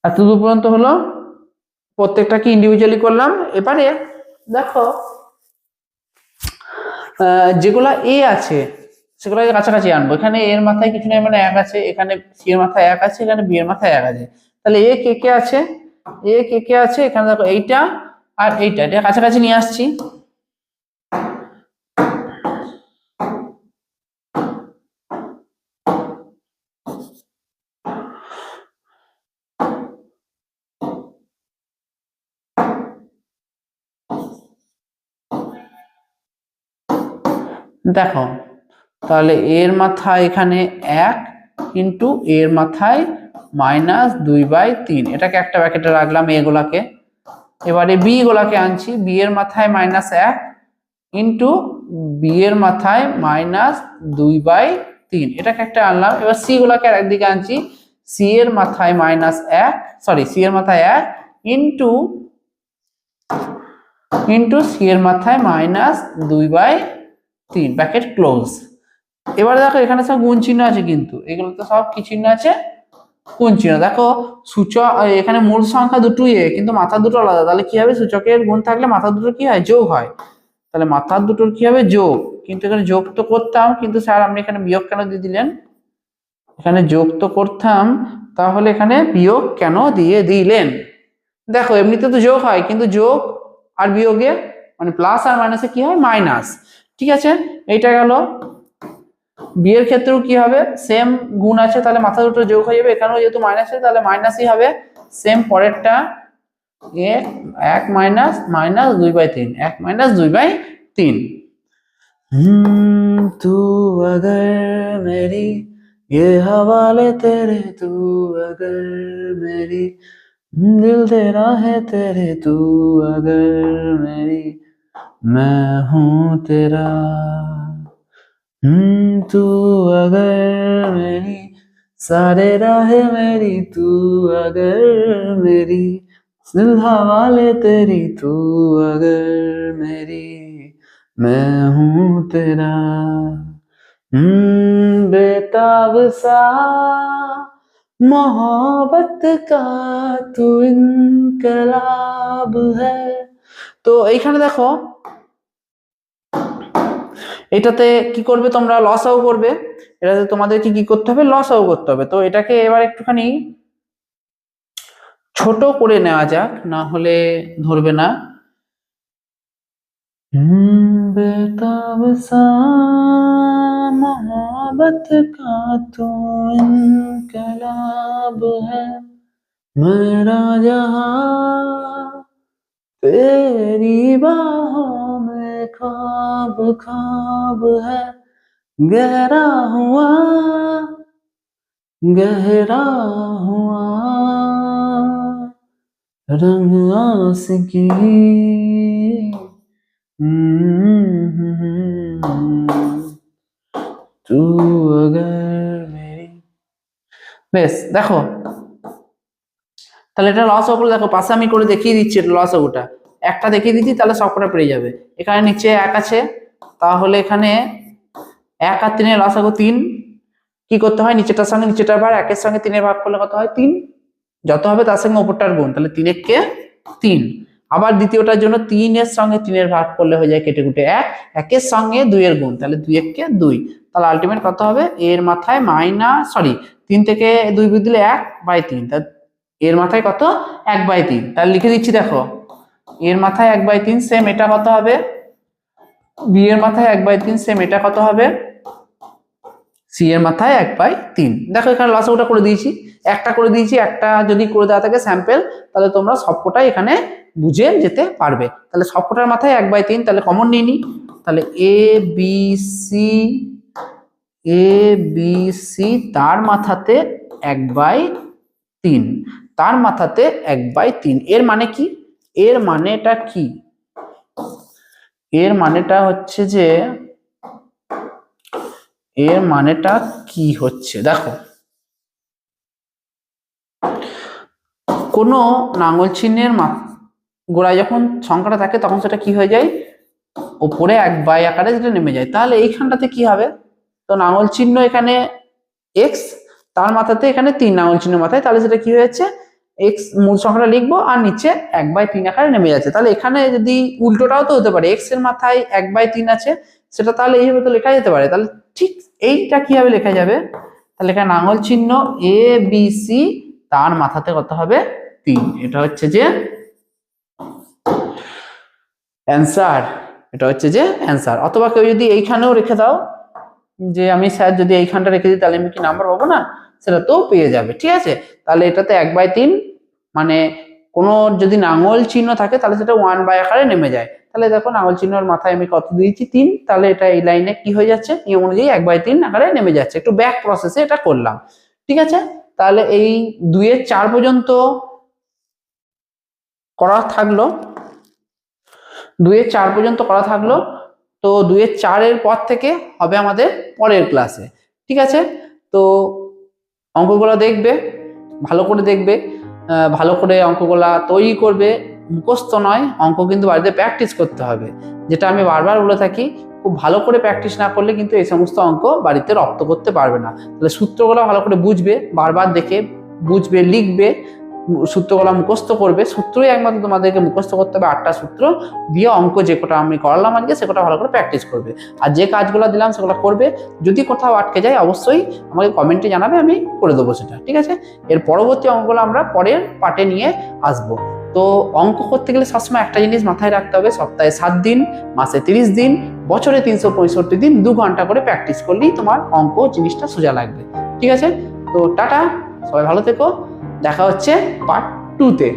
এতদূর পর্যন্ত হলো। প্রত্যেকটাকে ইন্ডিভিজুয়ালি করলাম। এবারে দেখো যেগুলা এ আছে সেগুলোকে কাছাকাছি আনবো। এখানে এর মাথায় কিছু নেই, মানে 1 আছে, এখানে সি এর মাথায় 1 আছে, এখানে বি এর মাথায় 1 আছে, তাহলে এ কে কে আছে, এ কে কে আছে, এখানে দেখো এইটা আর এইটা, এটা কাছাকাছি নিয়ে আসছি। দেখো তাহলে এর মাথায় এখানে 1 ইন্টু এর মাথায় -2/3, এটাকে একটা ব্র্যাকেটে রাখলাম এগুলাকে। এবারে বি গুলাকে আনছি, বি এর মাথায় -1 ইন্টু বি এর মাথায় -2/3, এটাকে একটা আনলাম। এবার সি গুলাকে আর একদিকে আনছি, সি এর মাথায় সি এর মাথায় 1 ইন্টু সি এর মাথায় -2/3, ব্র্যাকেট ক্লোজ। এবারে দেখো এখানে সব গুণ চিহ্ন আছে, কিন্তু এগুলো তো সব কি চিহ্ন আছে, গুণ চিহ্ন। দেখো সূচক, এখানে মূল সংখ্যা দুটোই এ, কিন্তু মাথার দুটো আলাদা, তাহলে কি হবে, সূচকের গুণ থাকলে মাথার দুটো কি হয়, যোগ হয়, তাহলে মাথার দুটোর কি হবে, যোগ। কিন্তু এখানে যোগ তো করতাম, কিন্তু স্যার আপনি এখানে বিয়োগ কেন দিয়ে দিলেন, এখানে যোগ তো করতাম, তাহলে এখানে বিয়োগ কেন দিয়ে দিলেন। দেখো এমনিতে তো যোগ হয়, কিন্তু যোগ আর বিয়োগে মানে প্লাস আর মাইনাসে কি হয়, মাইনাস। ঠিক আছে, এইটা গেল। বি এর ক্ষেত্রেও কি হবে, সেম গুণ আছে, তাহলে মাথা দুটো যোগ হয়ে যাবে, এখানেও যেহেতু মাইনাস আছে তাহলে মাইনাসই হবে। সেম পরেরটা, 1 মাইনাস -2/3, 1 -2/3। तू अगर मेरी ये हवाले तेरे, तू अगर मेरी दिल तेरा है तेरे, तू अगर मेरी मैं हूँ तेरा। तू अगर मेरी सारे राहें मेरी, तू अगर मेरी दिल हवाले तेरी, तू अगर मेरी मैं हूँ तेरा। बेताब सा मोहब्बत का तू इनकलाब है। তো এইখানে দেখো এটাতে কি করবে তোমরা, লসাও করবে, এটাতে তোমাদেরকে কি করতে হবে, লসাও করতে হবে। তো এটাকে এবার একটুখানি ছোট করে নেওয়া যাক, না হলে ধরবে না। बेताब सा मोहब्बत का तू इनकलाब है, मेरा जहां तेरी बाहों में ख्वाब ख्वाब है, गहरा हुआ गहरा हुआ रंग आशिकी। तू अगर मेरी, বেশ দেখো তাহলে এটা লস অফ, দেখো পাশে আমি করে দেখিয়ে দিচ্ছি, এটা লস অফটা একটা দেখিয়ে দিচ্ছি, তাহলে সবকটা পেয়ে যাবে। এখানে নিচে 1 আছে, তাহলে এখানে 1 আর 3 এর লসাগু 3। কি করতে হয়, নিচেটার সঙ্গে নিচেটার ভাগ, 1 এর সঙ্গে 3 এর ভাগ করলে কত হয়, 3, যত হবে তার সঙ্গে উপরটার গুণ, তাহলে 3 কে 3। আবার দ্বিতীয়টার জন্য 3 এর সঙ্গে 3 এর ভাগ করলে হয়ে যায় কেটে কুটে 1, 1 এর সঙ্গে 2 এর গুণ, তাহলে 2 কে 2, তাহলে আলটিমেট কত হবে, এর মাথায় 3 থেকে 2 বিয়োগ দিলে 1/3, তাহলে এর মাথায় কত, 1/3। তাহলে লিখে দিচ্ছি, দেখো এর মাথায় 1/3, সেম এটা কত হবে, বি এর মাথায় 1/3, সেম এটা কত হবে, সি এর মাথায় 1/3। দেখো এখানে লসাগুটা করে দিয়েছি, একটা করে দিয়েছি, একটা যদি করে দেওয়া থাকে স্যাম্পল, তাহলে তোমরা সবকটাই এখানে বুঝে যেতে পারবে। তাহলে সবকটার মাথায় 1/3, তাহলে কমন নিয়ে নি, তাহলে এ বি সি তার মাথাতে 1/3, তার মাথাতে 1/3। এর মানে কি, এর মানেটা কি, এর মানেটা হচ্ছে যে, এর মানেটা কি হচ্ছে দেখো, কোনো লাঙল চিহ্নের গোড়ায় যখন সংখ্যাটা থাকে তখন সেটা কি হয়ে যায়, ওপরে 1/, আকারে যেটা নেমে যায়। তাহলে এইখানটাতে কি হবে, তো লাঙল চিহ্ন এখানে এক্স, তার মাথাতে এখানে 3 লাঙল চিহ্ন মাথায়, তাহলে সেটা কি হয়েছে, এক্স মূল সংখ্যাটা লিখবো আর নিচে 1/3 আকারে নেমে যাচ্ছে। তাহলে এখানে যদি উল্টোটাও তো হতে পারে, এক্স এর মাথায় 1/3 আছে, সেটা তাহলে এইভাবে তো লেখা যেতে পারে। তাহলে ঠিক এইটা কিভাবে লেখা যাবে, তাহলে এখানে লাঙল চিহ্ন এ বি সি, তার মাথাতে কত হবে 3, এটা হচ্ছে যে অ্যান্সার, এটা হচ্ছে যে অ্যান্সার। অথবা কেউ যদি এইখানেও রেখে দাও যে আমি স্যার যদি এইখানটা রেখে দিই তাহলে আমি কি নাম্বার পাবো না, সেটা তো পেয়ে যাবে। ঠিক আছে, তাহলে এটাতে 1/3, মানে কোনো যদি লাঙল চিহ্ন থাকে তাহলে সেটা 1/, আকারে নেমে যায়। তাহলে দেখো লাঙল চিহ্নের মাথায় আমি কত দিয়েছি 3, তাহলে এটা এই লাইনে কি হয়ে যাচ্ছে, নিয়ম অনুযায়ী 1/3 আকারে নেমে যাচ্ছে। একটু ব্যাক প্রসেসে এটা করলাম। ঠিক আছে, তাহলে এই 2-এর 4 পর্যন্ত করা থাকলো, 2-এর 4 পর্যন্ত করা থাকলো। তো 2-এর 4-এর পর থেকে হবে আমাদের পরের ক্লাসে। ঠিক আছে, তো অঙ্কগুলো দেখবে, ভালো করে দেখবে, ভালো করে অঙ্কগুলা তৈরি করবে, মুখস্থ নয়, অঙ্ক কিন্তু বাড়িতে প্র্যাকটিস করতে হবে। যেটা আমি বারবার বলে থাকি, খুব ভালো করে প্র্যাকটিস না করলে কিন্তু এই সমস্ত অঙ্ক বাড়িতে রপ্ত করতে পারবে না। তাহলে সূত্রগুলো ভালো করে বুঝবে, বারবার দেখে বুঝবে, লিখবে, সূত্রগুলো মুখস্থ করবে। সূত্রই একমাত্র তোমাদেরকে মুখস্থ করতে হবে, 8টা সূত্র দিয়ে অঙ্ক যে কটা আমি করালাম আজকে সে কটা ভালো করে প্র্যাকটিস করবে। আর যে কাজগুলো দিলাম সেগুলো করবে। যদি কোথাও আটকে যায় অবশ্যই আমাকে কমেন্টে জানাবে, আমি করে দেবো সেটা। ঠিক আছে, এর পরবর্তী অঙ্কগুলো আমরা পরের পার্টে নিয়ে আসবো। তো অঙ্ক করতে গেলে সবসময় একটা জিনিস মাথায় রাখতে হবে, সপ্তাহে 7 দিন, মাসে 30 দিন, বছরে 365 দিন 2 ঘন্টা করে প্র্যাকটিস করলেই তোমার অঙ্ক জিনিসটা সোজা লাগবে। ঠিক আছে, তো টাটা, সবাই ভালো থেকো, দেখা হচ্ছে পার্ট 2-তে।